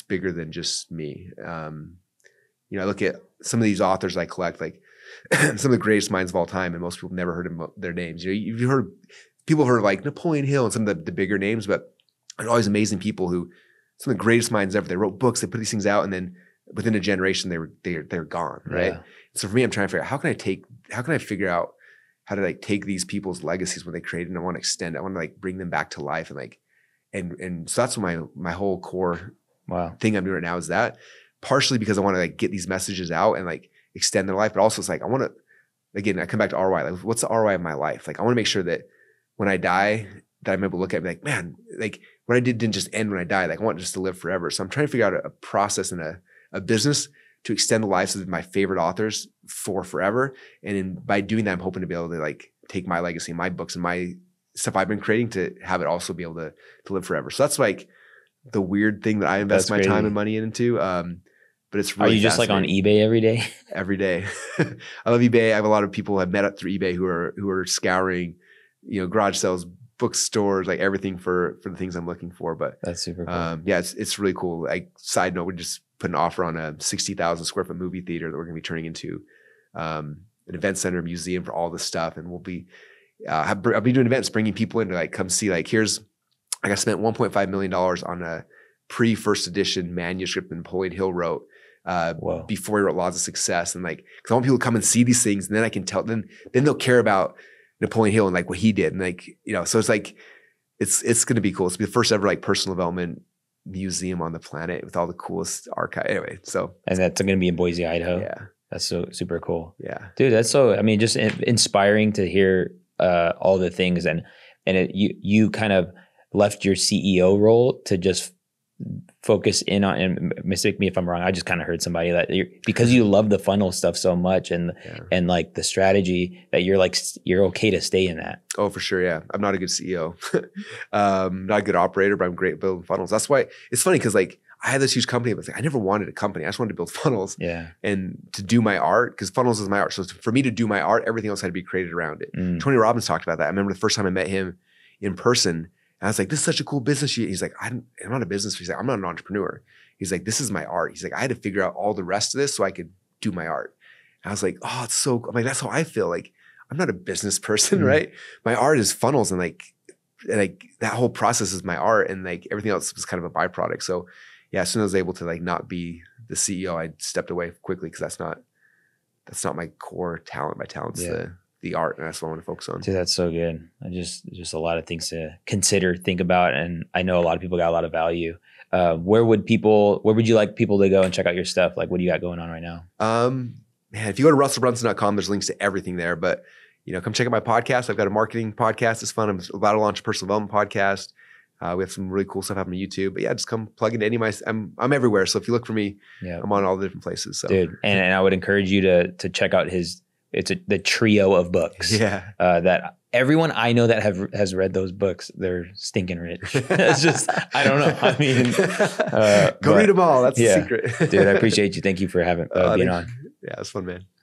bigger than just me. I look at some of these authors I collect, like some of the greatest minds of all time, and most people have never heard of their names. You've heard people heard of like Napoleon Hill and some of the bigger names, but there's always amazing people who, some of the greatest minds ever. They wrote books, they put these things out, and then within a generation they're gone, right? Yeah. So for me, I'm trying to figure out how can I figure out how to like take these people's legacies, what they created, and I want to extend. I want to like bring them back to life, and so that's what my whole core thing I'm doing right now is that. Partially because I want to like get these messages out and like extend their life, but also it's like I want to, again, I come back to ROI. Like, what's the ROI of my life? Like, I want to make sure that when I die, that I'm able to look at it and be like, man, like what I did didn't just end when I died. Like, I want just to live forever. So I'm trying to figure out a process and a business to extend the lives of my favorite authors for forever. And by doing that, I'm hoping to be able to like take my legacy, my books, and my stuff I've been creating to have it also be able to live forever. So that's like the weird thing that I invest my time and money into. But it's really, are you just like on eBay every day? Every day. I love eBay. I have a lot of people I've met up through eBay who are scouring, garage sales, bookstores, like everything for the things I'm looking for. But that's super cool. It's really cool. Like, side note, we just put an offer on a 60,000 square foot movie theater that we're going to be turning into an event center, museum for all this stuff. And we'll be, I'll be doing events, bringing people in to like come see, like, I spent $1.5 million on a pre-first edition manuscript that Napoleon Hill wrote before he wrote Laws of Success. And like, because I want people to come and see these things, and then I can tell then they'll care about Napoleon Hill and like what he did. And like, so it's like, it's going to be cool. It's the first ever like personal development museum on the planet with all the coolest archive. Anyway, so. And that's going to be in Boise, Idaho. Yeah. That's so super cool. Yeah. Dude, that's so, I mean, just inspiring to hear all the things. And you kind of left your CEO role to just focus in on, and mistake me if I'm wrong, I just kind of heard somebody that because you love the funnel stuff so much and like the strategy, that you're okay to stay in that. Oh, for sure. Yeah. I'm not a good CEO. Not a good operator, but I'm great at building funnels. That's why it's funny, because like I had this huge company, but I never wanted a company. I just wanted to build funnels and to do my art, because funnels is my art. So for me to do my art, everything else had to be created around it. Tony Robbins talked about that. I remember the first time I met him in person, and I was like, this is such a cool business. He's like, I'm not a business. He's like, I'm not an entrepreneur. He's like, this is my art. He's like, I had to figure out all the rest of this so I could do my art. And I was like, oh, it's so, I'm like, that's how I feel. Like, I'm not a business person, right? My art is funnels, and like that whole process is my art, and like everything else was kind of a byproduct. So yeah, as soon as I was able to like not be the CEO, I stepped away quickly, because that's not my core talent. My talent's the art, and that's what I want to focus on. Dude, that's so good. Just a lot of things to consider, think about, and I know a lot of people got a lot of value. Where would you like people to go and check out your stuff? Like, what do you got going on right now? Man, if you go to russellbrunson.com, there's links to everything there. But come check out my podcast. I've got a marketing podcast. It's fun. I'm about to launch a personal development podcast. We have some really cool stuff happening on YouTube. But yeah, just come plug into any of my. I'm everywhere. So if you look for me, I'm on all the different places. So. Dude, and I would encourage you to check out the trio of books. Yeah. That everyone I know that has read those books, they're stinking rich. It's just, I don't know. I mean, go read them all. That's the secret. Dude, I appreciate you. Thank you for being on. Yeah, it's fun, man.